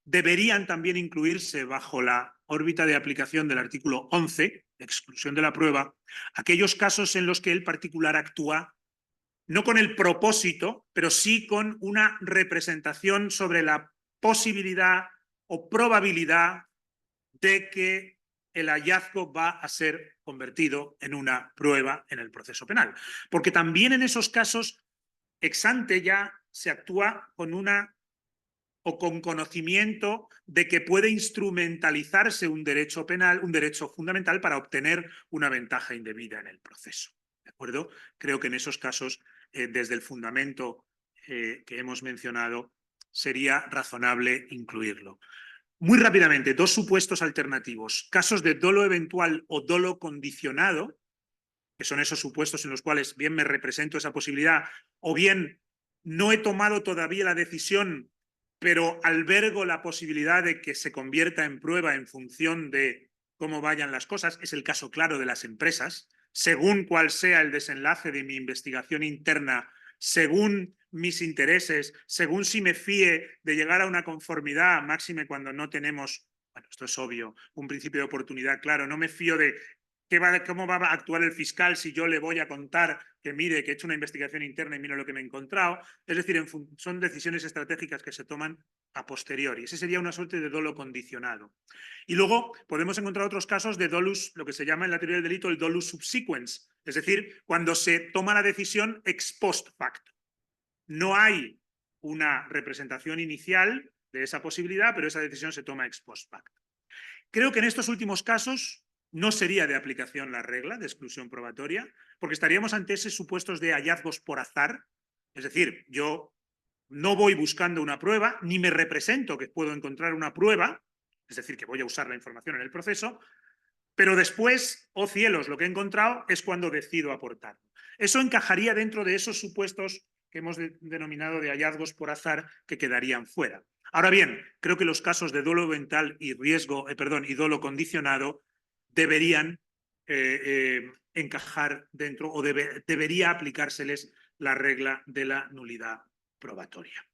deberían también incluirse bajo la órbita de aplicación del artículo 11, exclusión de la prueba, aquellos casos en los que el particular actúa no con el propósito, pero sí con una representación sobre la posibilidad o probabilidad de que el hallazgo va a ser convertido en una prueba en el proceso penal. Porque también en esos casos, ex ante ya se actúa con una o con conocimiento de que puede instrumentalizarse un derecho penal, un derecho fundamental para obtener una ventaja indebida en el proceso. ¿De acuerdo? Creo que en esos casos, desde el fundamento que hemos mencionado, sería razonable incluirlo. Muy rápidamente, dos supuestos alternativos. Casos de dolo eventual o dolo condicionado, que son esos supuestos en los cuales bien me represento esa posibilidad o bien no he tomado todavía la decisión, pero albergo la posibilidad de que se convierta en prueba en función de cómo vayan las cosas. Es el caso claro de las empresas. Según cuál sea el desenlace de mi investigación interna, según mis intereses, según si me fíe de llegar a una conformidad, máxime cuando no tenemos, bueno, esto es obvio, un principio de oportunidad claro, no me fío de cómo va a actuar el fiscal si yo le voy a contar que mire, que he hecho una investigación interna y mire lo que me he encontrado. Es decir, son decisiones estratégicas que se toman a posteriori. Ese sería una suerte de dolo condicionado. Y luego podemos encontrar otros casos de dolus, lo que se llama en la teoría del delito el dolus subsequens, es decir, cuando se toma la decisión ex post facto. No hay una representación inicial de esa posibilidad, pero esa decisión se toma ex post facto. Creo que en estos últimos casos no sería de aplicación la regla de exclusión probatoria, porque estaríamos ante esos supuestos de hallazgos por azar. Es decir, yo no voy buscando una prueba, ni me represento que puedo encontrar una prueba, es decir, que voy a usar la información en el proceso, pero después, oh cielos, lo que he encontrado es cuando decido aportar. Eso encajaría dentro de esos supuestos que hemos denominado de hallazgos por azar que quedarían fuera. Ahora bien, creo que los casos de dolo eventual y y dolo condicionado deberían encajar dentro o debería aplicárseles la regla de la nulidad probatoria.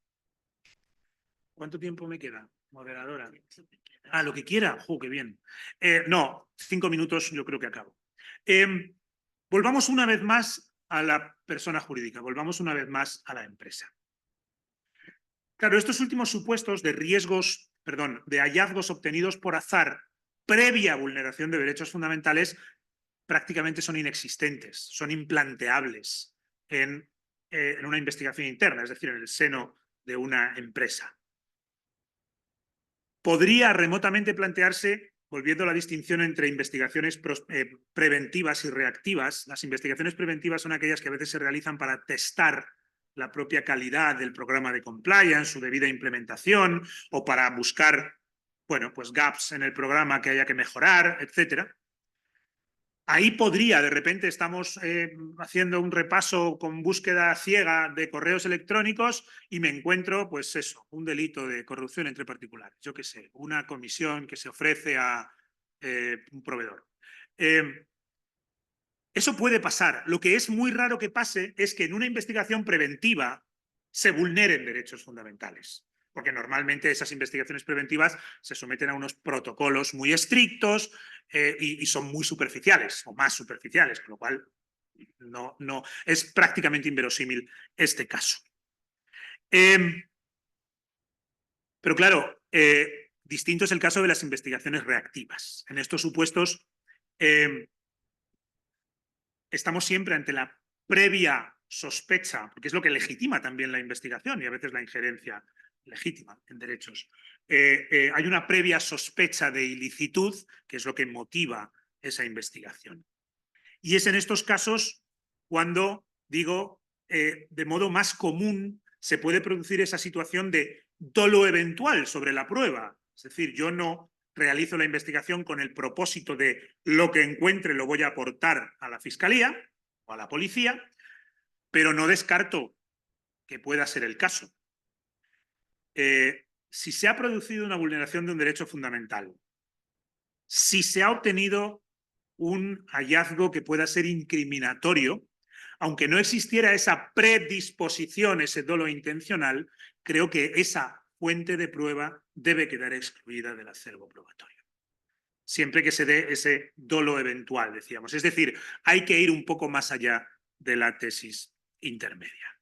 ¿Cuánto tiempo me queda, moderadora? Ah, lo que quiera. ¡Qué bien! No, 5 minutos yo creo que acabo. Volvamos una vez más a la persona jurídica, volvamos una vez más a la empresa. Claro, estos últimos supuestos de de hallazgos obtenidos por azar previa vulneración de derechos fundamentales prácticamente son inexistentes, son implanteables en una investigación interna, es decir, en el seno de una empresa. Podría remotamente plantearse, volviendo a la distinción entre investigaciones preventivas y reactivas. Las investigaciones preventivas son aquellas que a veces se realizan para testar la propia calidad del programa de compliance, su debida implementación, o para buscar, bueno, pues gaps en el programa que haya que mejorar, etcétera. Ahí podría, de repente estamos haciendo un repaso con búsqueda ciega de correos electrónicos y me encuentro, pues eso, un delito de corrupción entre particulares, yo qué sé, una comisión que se ofrece a un proveedor. Eso puede pasar. Lo que es muy raro que pase es que en una investigación preventiva se vulneren derechos fundamentales. porque normalmente esas investigaciones preventivas se someten a unos protocolos muy estrictos y son muy superficiales, o más superficiales, con lo cual no es prácticamente inverosímil este caso. Pero claro, distinto es el caso de las investigaciones reactivas. En estos supuestos estamos siempre ante la previa sospecha, porque es lo que legitima también la investigación y a veces la injerencia legítima en derechos. Hay una previa sospecha de ilicitud, que es lo que motiva esa investigación. Y es en estos casos cuando, digo, de modo más común se puede producir esa situación de dolo eventual sobre la prueba. Es decir, yo no realizo la investigación con el propósito de lo que encuentre lo voy a aportar a la fiscalía o a la policía, pero no descarto que pueda ser el caso. Si se ha producido una vulneración de un derecho fundamental, si se ha obtenido un hallazgo que pueda ser incriminatorio, aunque no existiera esa predisposición, ese dolo intencional, creo que esa fuente de prueba debe quedar excluida del acervo probatorio. Siempre que se dé ese dolo eventual, decíamos. Es decir, hay que ir un poco más allá de la tesis intermedia.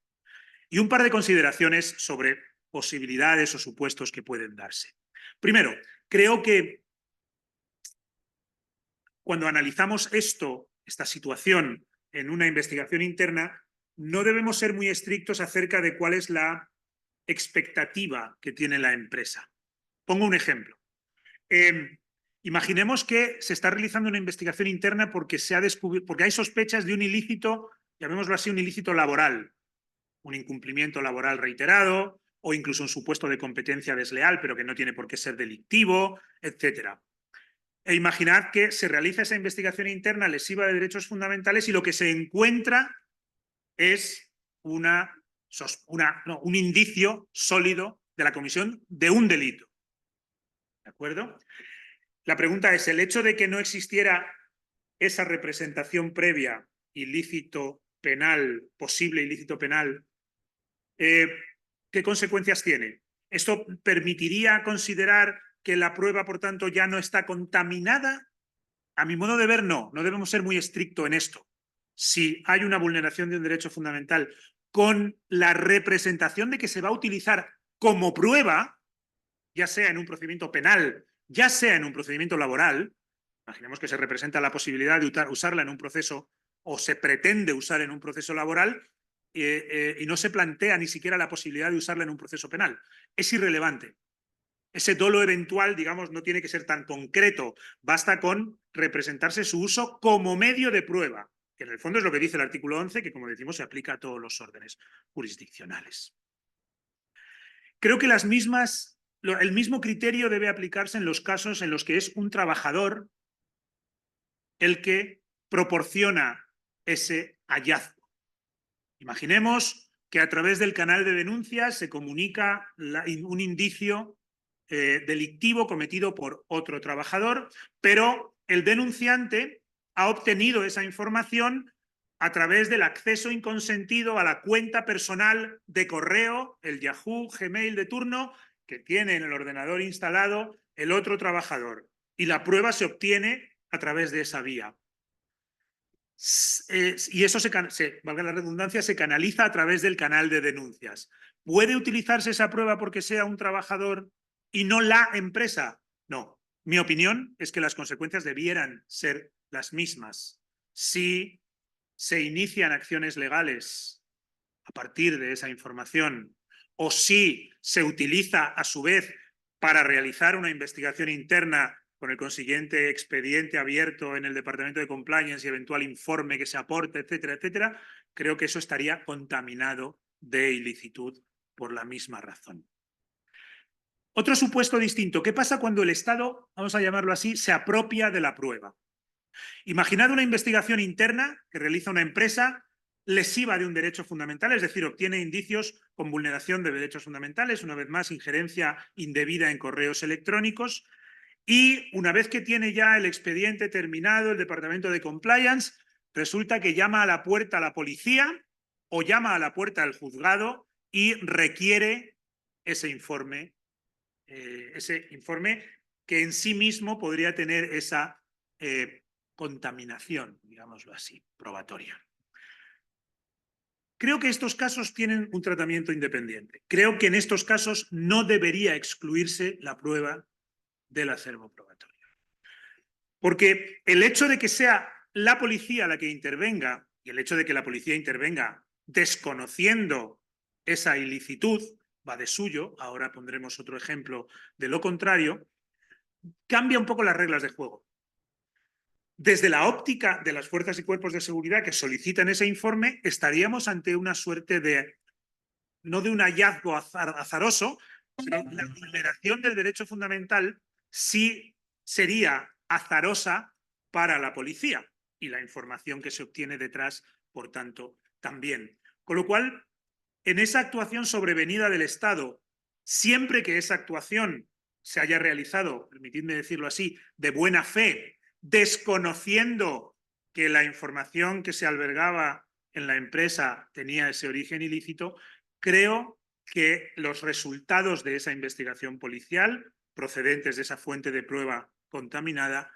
Y un par de consideraciones sobre posibilidades o supuestos que pueden darse. Primero, creo que cuando analizamos esta situación en una investigación interna, no debemos ser muy estrictos acerca de cuál es la expectativa que tiene la empresa. Pongo un ejemplo. Imaginemos que se está realizando una investigación interna porque hay sospechas de un ilícito, llamémoslo así, un ilícito laboral, un incumplimiento laboral reiterado o incluso un supuesto de competencia desleal, pero que no tiene por qué ser delictivo, etcétera. E imaginad que se realiza esa investigación interna lesiva de derechos fundamentales y lo que se encuentra es un indicio sólido de la comisión de un delito. ¿De acuerdo? La pregunta es, ¿el hecho de que no existiera esa representación previa, ilícito penal, posible ilícito penal, qué consecuencias tiene? ¿Esto permitiría considerar que la prueba, por tanto, ya no está contaminada? A mi modo de ver, no debemos ser muy estrictos en esto. Si hay una vulneración de un derecho fundamental con la representación de que se va a utilizar como prueba, ya sea en un procedimiento penal, ya sea en un procedimiento laboral, imaginemos que se representa la posibilidad de usarla en un proceso o se pretende usar en un proceso laboral y no se plantea ni siquiera la posibilidad de usarla en un proceso penal. Es irrelevante. Ese dolo eventual, digamos, no tiene que ser tan concreto. Basta con representarse su uso como medio de prueba, que en el fondo es lo que dice el artículo 11, que como decimos se aplica a todos los órdenes jurisdiccionales. Creo que el mismo criterio debe aplicarse en los casos en los que es un trabajador el que proporciona ese hallazgo. Imaginemos que a través del canal de denuncias se comunica un indicio delictivo cometido por otro trabajador, pero el denunciante ha obtenido esa información a través del acceso inconsentido a la cuenta personal de correo, el Yahoo, Gmail de turno, que tiene en el ordenador instalado el otro trabajador. Y la prueba se obtiene a través de esa vía. Y eso, valga la redundancia, se canaliza a través del canal de denuncias. ¿Puede utilizarse esa prueba porque sea un trabajador y no la empresa? No. Mi opinión es que las consecuencias debieran ser las mismas. Si se inician acciones legales a partir de esa información o si se utiliza a su vez para realizar una investigación interna con el consiguiente expediente abierto en el Departamento de Compliance y eventual informe que se aporte, etcétera, etcétera, creo que eso estaría contaminado de ilicitud por la misma razón. Otro supuesto distinto, ¿qué pasa cuando el Estado, vamos a llamarlo así, se apropia de la prueba? Imaginad una investigación interna que realiza una empresa lesiva de un derecho fundamental, es decir, obtiene indicios con vulneración de derechos fundamentales, una vez más, injerencia indebida en correos electrónicos, y una vez que tiene ya el expediente terminado, el Departamento de Compliance, resulta que llama a la puerta a la policía o llama a la puerta al juzgado y requiere ese informe que en sí mismo podría tener esa contaminación, digámoslo así, probatoria. Creo que estos casos tienen un tratamiento independiente. Creo que en estos casos no debería excluirse la prueba del acervo probatorio. Porque el hecho de que sea la policía la que intervenga y el hecho de que la policía intervenga desconociendo esa ilicitud va de suyo, ahora pondremos otro ejemplo de lo contrario, cambia un poco las reglas de juego. Desde la óptica de las fuerzas y cuerpos de seguridad que solicitan ese informe, estaríamos ante una suerte de, no de un hallazgo azaroso, pero la vulneración del derecho fundamental sí sería azarosa para la policía y la información que se obtiene detrás, por tanto, también. Con lo cual, en esa actuación sobrevenida del Estado, siempre que esa actuación se haya realizado, permitidme decirlo así, de buena fe, desconociendo que la información que se albergaba en la empresa tenía ese origen ilícito, creo que los resultados de esa investigación policial, procedentes de esa fuente de prueba contaminada,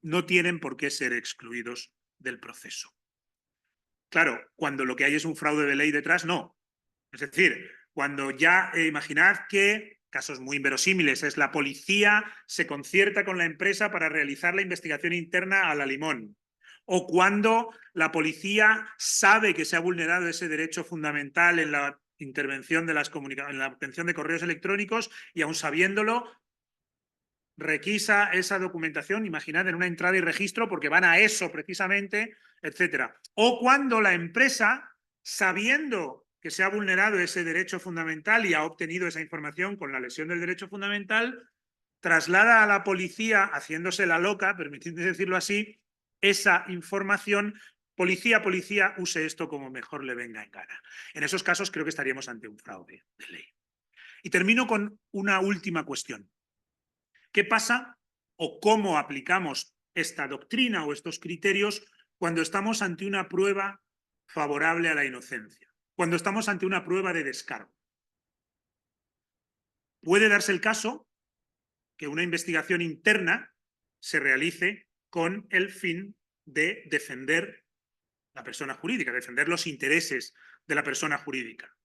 no tienen por qué ser excluidos del proceso. Claro, cuando lo que hay es un fraude de ley detrás, no. Es decir, cuando ya imaginad que, casos muy inverosímiles, es la policía se concierta con la empresa para realizar la investigación interna a la limón, o cuando la policía sabe que se ha vulnerado ese derecho fundamental en la intervención de las comunicaciones, en la obtención de correos electrónicos y aun sabiéndolo, requisa esa documentación, imaginad, en una entrada y registro porque van a eso precisamente, etcétera. O cuando la empresa, sabiendo que se ha vulnerado ese derecho fundamental y ha obtenido esa información con la lesión del derecho fundamental, traslada a la policía, haciéndose la loca, permitidme decirlo así, esa información. Policía, policía, use esto como mejor le venga en gana. En esos casos creo que estaríamos ante un fraude de ley. Y termino con una última cuestión. ¿Qué pasa o cómo aplicamos esta doctrina o estos criterios cuando estamos ante una prueba favorable a la inocencia? Cuando estamos ante una prueba de descargo. Puede darse el caso que una investigación interna se realice con el fin de defender la persona jurídica, defender los intereses de la persona jurídica.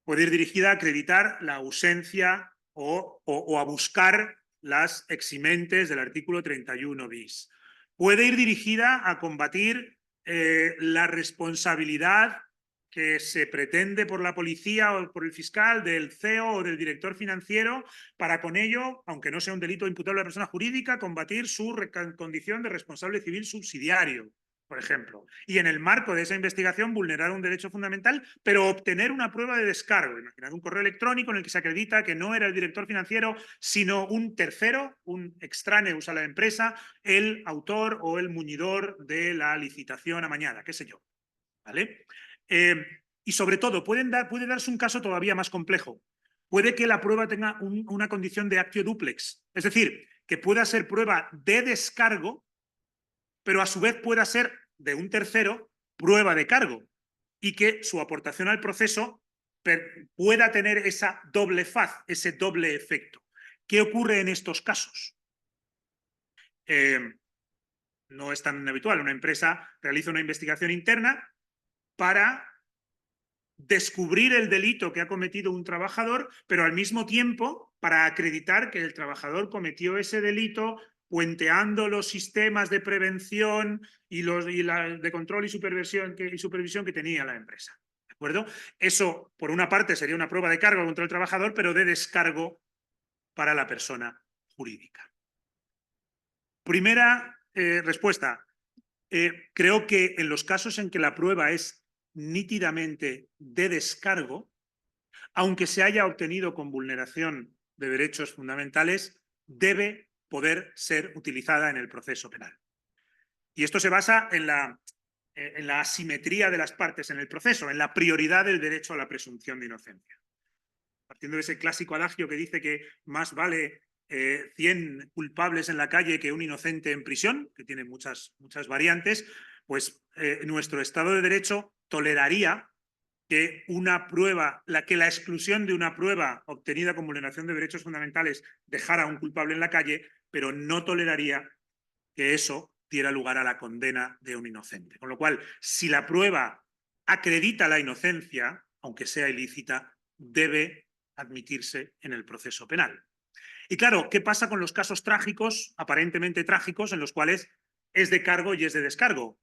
Puede ir dirigida a acreditar la ausencia o a buscar las eximentes del artículo 31 bis. Puede ir dirigida a combatir la responsabilidad que se pretende por la policía o por el fiscal, del CEO o del director financiero, para con ello, aunque no sea un delito imputable a la persona jurídica, combatir su condición de responsable civil subsidiario, por ejemplo. Y en el marco de esa investigación vulnerar un derecho fundamental, pero obtener una prueba de descargo. Imaginad un correo electrónico en el que se acredita que no era el director financiero, sino un tercero, un extraneus a la empresa, el autor o el muñidor de la licitación amañada, qué sé yo. ¿Vale? Y sobre todo, puede darse un caso todavía más complejo. Puede que la prueba tenga una condición de actio duplex, es decir, que pueda ser prueba de descargo, pero a su vez pueda ser de un tercero prueba de cargo y que su aportación al proceso pueda tener esa doble faz, ese doble efecto. ¿Qué ocurre en estos casos? No es tan habitual. Una empresa realiza una investigación interna para descubrir el delito que ha cometido un trabajador, pero al mismo tiempo para acreditar que el trabajador cometió ese delito puenteando los sistemas de prevención y de control y supervisión que tenía la empresa. ¿De acuerdo? Eso, por una parte, sería una prueba de cargo contra el trabajador, pero de descargo para la persona jurídica. Primera respuesta. Creo que en los casos en que la prueba es nítidamente de descargo, aunque se haya obtenido con vulneración de derechos fundamentales, debe poder ser utilizada en el proceso penal. Y esto se basa en la asimetría de las partes en el proceso, en la prioridad del derecho a la presunción de inocencia. Partiendo de ese clásico adagio que dice que más vale 100 culpables en la calle que un inocente en prisión, que tiene muchas variantes, pues nuestro Estado de Derecho toleraría que una prueba, que la exclusión de una prueba obtenida con vulneración de derechos fundamentales dejara a un culpable en la calle, pero no toleraría que eso diera lugar a la condena de un inocente. Con lo cual, si la prueba acredita la inocencia, aunque sea ilícita, debe admitirse en el proceso penal. Y claro, ¿qué pasa con los casos trágicos, aparentemente trágicos, en los cuales es de cargo y es de descargo?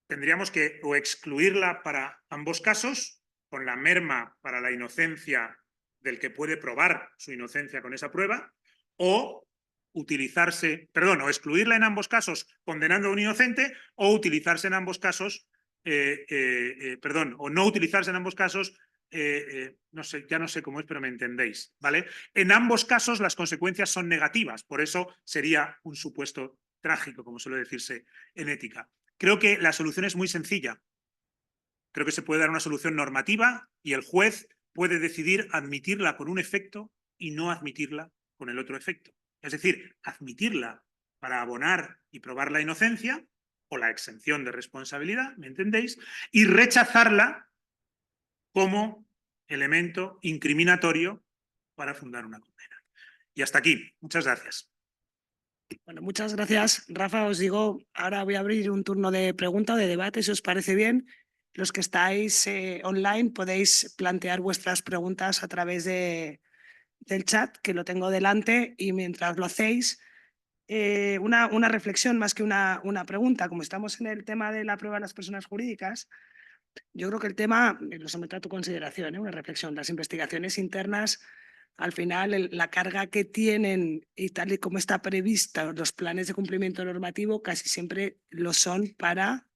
Tendríamos que o excluirla para ambos casos, con la merma para la inocencia del que puede probar su inocencia con esa prueba, o o excluirla en ambos casos condenando a un inocente, o utilizarse en ambos casos, o no utilizarse en ambos casos, no sé, ya no sé cómo es, pero me entendéis, ¿vale? En ambos casos las consecuencias son negativas, por eso sería un supuesto trágico, como suele decirse en ética. Creo que la solución es muy sencilla. Creo que se puede dar una solución normativa y el juez puede decidir admitirla con un efecto y no admitirla con el otro efecto. Es decir, admitirla para abonar y probar la inocencia o la exención de responsabilidad, ¿me entendéis? Y rechazarla como elemento incriminatorio para fundar una condena. Y hasta aquí. Muchas gracias. Bueno, muchas gracias, Rafa. Os digo, ahora voy a abrir un turno de pregunta o de debate, si os parece bien. Los que estáis online podéis plantear vuestras preguntas a través del chat, que lo tengo delante, y mientras lo hacéis, una reflexión más que una pregunta. Como estamos en el tema de la prueba de las personas jurídicas, yo creo que el tema, lo someto a tu consideración, una reflexión. Las investigaciones internas, al final, la carga que tienen y tal y como está prevista los planes de cumplimiento normativo, casi siempre lo son para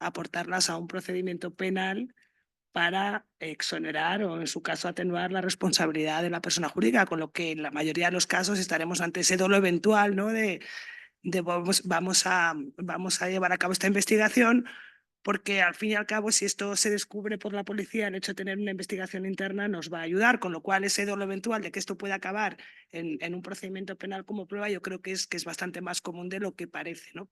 aportarlas a un procedimiento penal para exonerar o, en su caso, atenuar la responsabilidad de la persona jurídica, con lo que en la mayoría de los casos estaremos ante ese dolo eventual, ¿no? de vamos a llevar a cabo esta investigación, porque al fin y al cabo, si esto se descubre por la policía, el hecho de tener una investigación interna nos va a ayudar, con lo cual ese dolo eventual de que esto pueda acabar en un procedimiento penal como prueba, yo creo que es bastante más común de lo que parece, ¿no?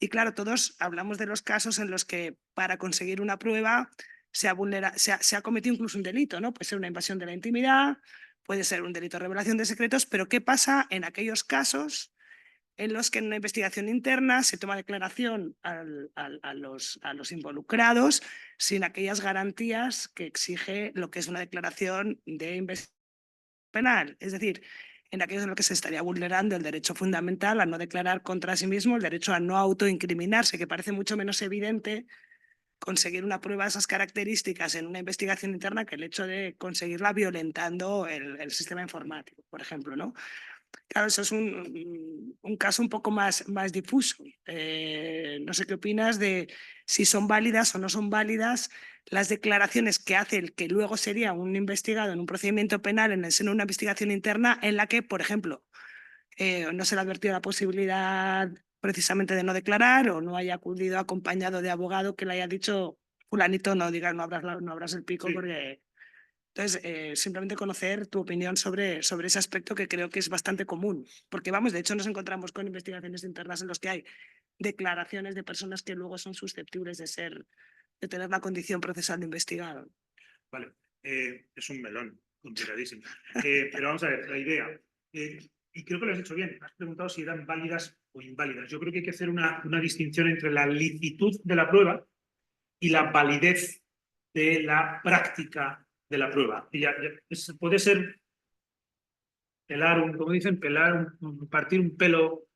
Y claro, todos hablamos de los casos en los que para conseguir una prueba se ha cometido incluso un delito, ¿no? Puede ser una invasión de la intimidad, puede ser un delito de revelación de secretos, pero ¿qué pasa en aquellos casos en los que en una investigación interna se toma declaración a los involucrados sin aquellas garantías que exige lo que es una declaración de investigación penal? Es decir, en aquellos en los que se estaría vulnerando el derecho fundamental a no declarar contra sí mismo, el derecho a no autoincriminarse, que parece mucho menos evidente conseguir una prueba de esas características en una investigación interna que el hecho de conseguirla violentando el sistema informático, por ejemplo, ¿no? Claro, eso es un caso un poco más difuso. No sé qué opinas de si son válidas o no son válidas las declaraciones que hace el que luego sería un investigado en un procedimiento penal en el seno de una investigación interna en la que, por ejemplo, no se le advirtió la posibilidad precisamente de no declarar o no haya acudido acompañado de abogado que le haya dicho: fulanito, no digas, no abras el pico, Sí. porque... Entonces, simplemente conocer tu opinión sobre ese aspecto, que creo que es bastante común, porque vamos, de hecho nos encontramos con investigaciones internas en las que hay declaraciones de personas que luego son susceptibles de tener la condición procesal de investigado. Vale, es un melón, complicadísimo. Pero vamos a ver, la idea. Y creo que lo has hecho bien. Has preguntado si eran válidas o inválidas. Yo creo que hay que hacer una distinción entre la licitud de la prueba y la validez de la práctica de la prueba. Y puede ser como dicen, partir un pelo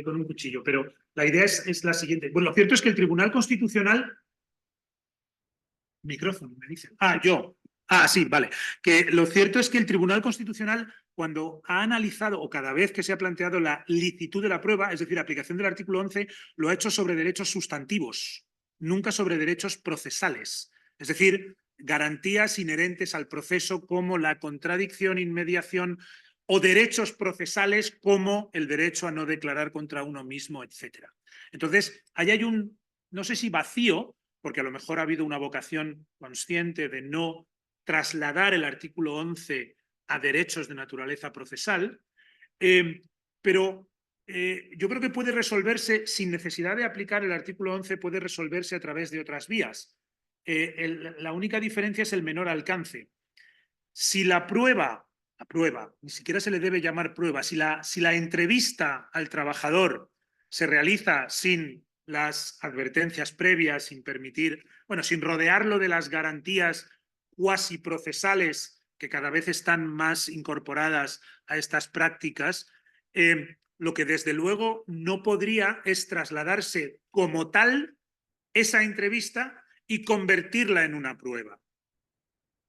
con un cuchillo, pero la idea es la siguiente. Bueno, lo cierto es que el Tribunal Constitucional... Micrófono, me dicen. Yo. Sí, vale. Que lo cierto es que el Tribunal Constitucional, cuando ha analizado o cada vez que se ha planteado la licitud de la prueba, es decir, la aplicación del artículo 11, lo ha hecho sobre derechos sustantivos, nunca sobre derechos procesales. Es decir, garantías inherentes al proceso como la contradicción, inmediación o derechos procesales como el derecho a no declarar contra uno mismo, etc. Entonces, ahí hay un, no sé si vacío, porque a lo mejor ha habido una vocación consciente de no trasladar el artículo 11 a derechos de naturaleza procesal, pero yo creo que puede resolverse sin necesidad de aplicar el artículo 11, puede resolverse a través de otras vías. la única diferencia es el menor alcance. Si la prueba, ni siquiera se le debe llamar prueba, si la entrevista al trabajador se realiza sin las advertencias previas, sin permitir, bueno, sin rodearlo de las garantías cuasi procesales que cada vez están más incorporadas a estas prácticas, lo que desde luego no podría es trasladarse como tal esa entrevista y convertirla en una prueba.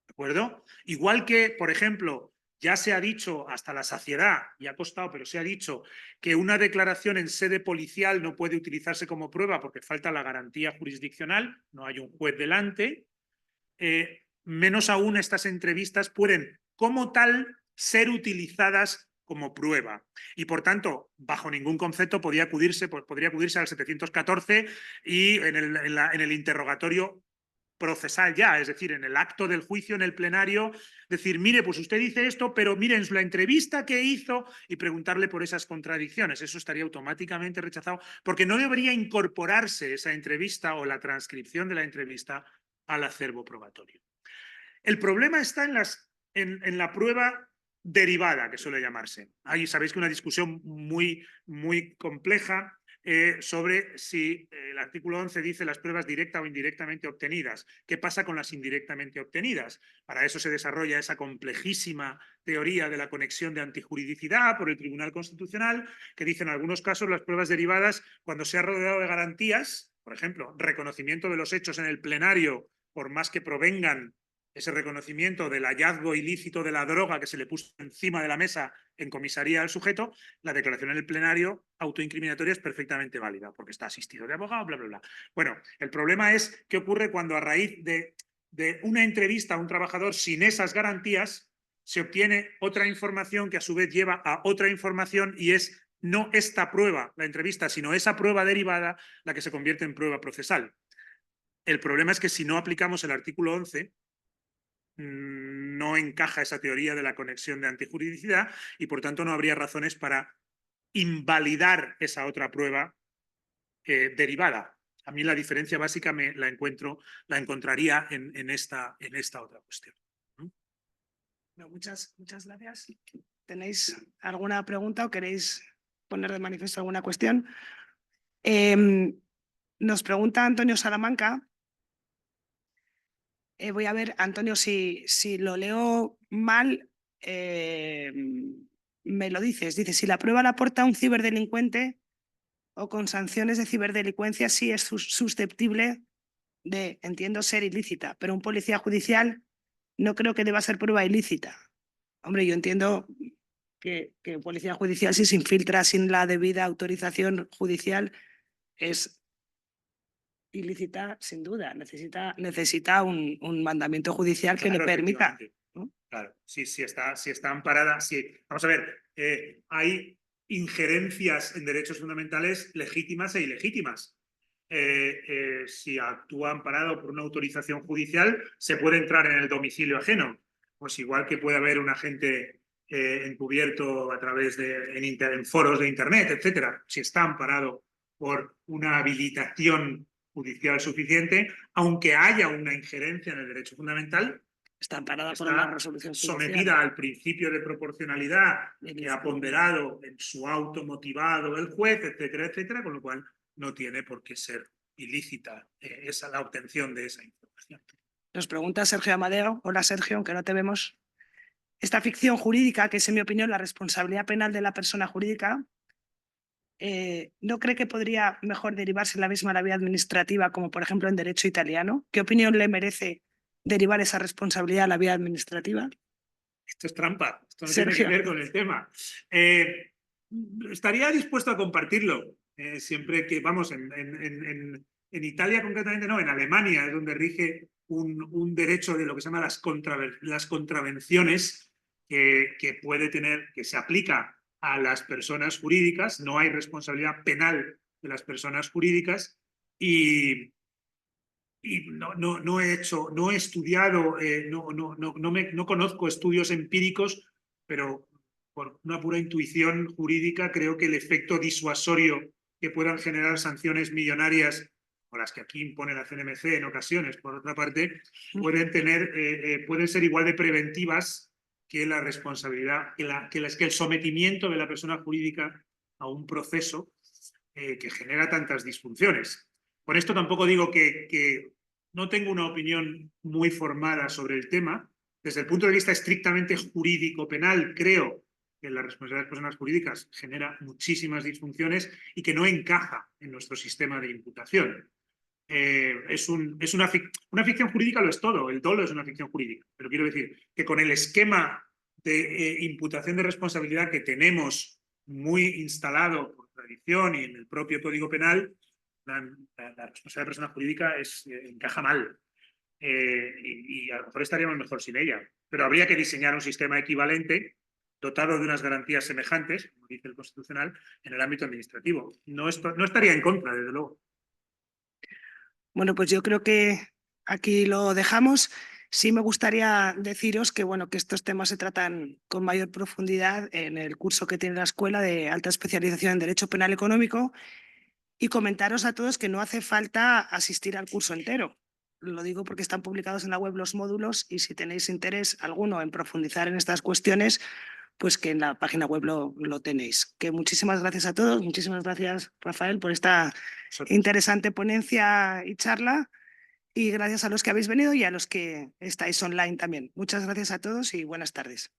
¿De acuerdo? Igual que, por ejemplo, ya se ha dicho hasta la saciedad, y ha costado, pero se ha dicho que una declaración en sede policial no puede utilizarse como prueba porque falta la garantía jurisdiccional, no hay un juez delante, menos aún estas entrevistas pueden, como tal, ser utilizadas como prueba. Y, por tanto, bajo ningún concepto podría acudirse al 714 y en el interrogatorio procesal ya, es decir, en el acto del juicio, en el plenario, decir, mire, pues usted dice esto, pero miren la entrevista que hizo y preguntarle por esas contradicciones. Eso estaría automáticamente rechazado porque no debería incorporarse esa entrevista o la transcripción de la entrevista al acervo probatorio. El problema está en la prueba derivada, que suele llamarse. Ahí sabéis que una discusión muy, muy compleja sobre si el artículo 11 dice las pruebas directa o indirectamente obtenidas. ¿Qué pasa con las indirectamente obtenidas? Para eso se desarrolla esa complejísima teoría de la conexión de antijuridicidad por el Tribunal Constitucional, que dice en algunos casos las pruebas derivadas, cuando se ha rodeado de garantías, por ejemplo, reconocimiento de los hechos en el plenario, por más que provengan ese reconocimiento del hallazgo ilícito de la droga que se le puso encima de la mesa en comisaría al sujeto, la declaración en el plenario autoincriminatoria es perfectamente válida, porque está asistido de abogado, bla, bla, bla. Bueno, el problema es qué ocurre cuando a raíz de una entrevista a un trabajador sin esas garantías se obtiene otra información que a su vez lleva a otra información y es no esta prueba, la entrevista, sino esa prueba derivada la que se convierte en prueba procesal. El problema es que si no aplicamos el artículo 11, no encaja esa teoría de la conexión de antijuridicidad y por tanto no habría razones para invalidar esa otra prueba derivada. A mí la diferencia básica la encontraría en esta otra cuestión. Bueno, muchas gracias. ¿Tenéis alguna pregunta o queréis poner de manifiesto alguna cuestión? Nos pregunta Antonio Salamanca. Voy a ver, Antonio, si lo leo mal, me lo dices. Dice, si la prueba la aporta un ciberdelincuente o con sanciones de ciberdelincuencia, sí es susceptible de, entiendo, ser ilícita, pero un policía judicial no creo que deba ser prueba ilícita. Hombre, yo entiendo que un policía judicial, si se infiltra sin la debida autorización judicial, es ilícita sin duda. Necesita un mandamiento judicial que le permita. ¿No? Claro, si está amparada. Vamos a ver, hay injerencias en derechos fundamentales legítimas e ilegítimas. Si actúa amparado por una autorización judicial, se puede entrar en el domicilio ajeno. Pues igual que puede haber un agente encubierto a través en foros de Internet, etcétera. Si está amparado por una habilitación judicial suficiente, aunque haya una injerencia en el derecho fundamental, está amparada por una resolución judicial. Sometida al principio de proporcionalidad que ha ponderado en su auto motivado el juez, etcétera, etcétera, con lo cual no tiene por qué ser ilícita la obtención de esa información. Nos pregunta Sergio Amadeo. Hola, Sergio, aunque no te vemos. Esta ficción jurídica, que es en mi opinión la responsabilidad penal de la persona jurídica, ¿no cree que podría mejor derivarse la misma a la vía administrativa, como por ejemplo en derecho italiano? ¿Qué opinión le merece derivar esa responsabilidad a la vía administrativa? Esto es trampa, esto no Sergio. tiene que ver con el tema. Estaría dispuesto a compartirlo, siempre que, vamos, en Italia concretamente no, en Alemania es donde rige un derecho de lo que se llama las contravenciones que puede tener, que se aplica a las personas jurídicas, no hay responsabilidad penal de las personas jurídicas y no he estudiado, no conozco estudios empíricos, pero por una pura intuición jurídica creo que el efecto disuasorio que puedan generar sanciones millonarias, como las que aquí impone la CNMC en ocasiones, por otra parte, pueden ser igual de preventivas que la responsabilidad, que el sometimiento de la persona jurídica a un proceso que genera tantas disfunciones. Con esto tampoco digo que no tengo una opinión muy formada sobre el tema. Desde el punto de vista estrictamente jurídico-penal, creo que la responsabilidad de las personas jurídicas genera muchísimas disfunciones y que no encaja en nuestro sistema de imputación. Una ficción jurídica lo es todo, el dolo es una ficción jurídica, pero quiero decir que con el esquema de imputación de responsabilidad que tenemos muy instalado por tradición y en el propio Código Penal, la responsabilidad de persona jurídica encaja mal. Y a lo mejor estaríamos mejor sin ella, pero habría que diseñar un sistema equivalente dotado de unas garantías semejantes, como dice el Constitucional, en el ámbito administrativo. No estaría en contra, desde luego. Bueno, pues yo creo que aquí lo dejamos. Sí me gustaría deciros que, bueno, que estos temas se tratan con mayor profundidad en el curso que tiene la Escuela de Alta Especialización en Derecho Penal Económico y comentaros a todos que no hace falta asistir al curso entero. Lo digo porque están publicados en la web los módulos y si tenéis interés alguno en profundizar en estas cuestiones, pues que en la página web lo tenéis. Que muchísimas gracias a todos, muchísimas gracias, Rafael, por esta interesante ponencia y charla. Y gracias a los que habéis venido y a los que estáis online también. Muchas gracias a todos y buenas tardes.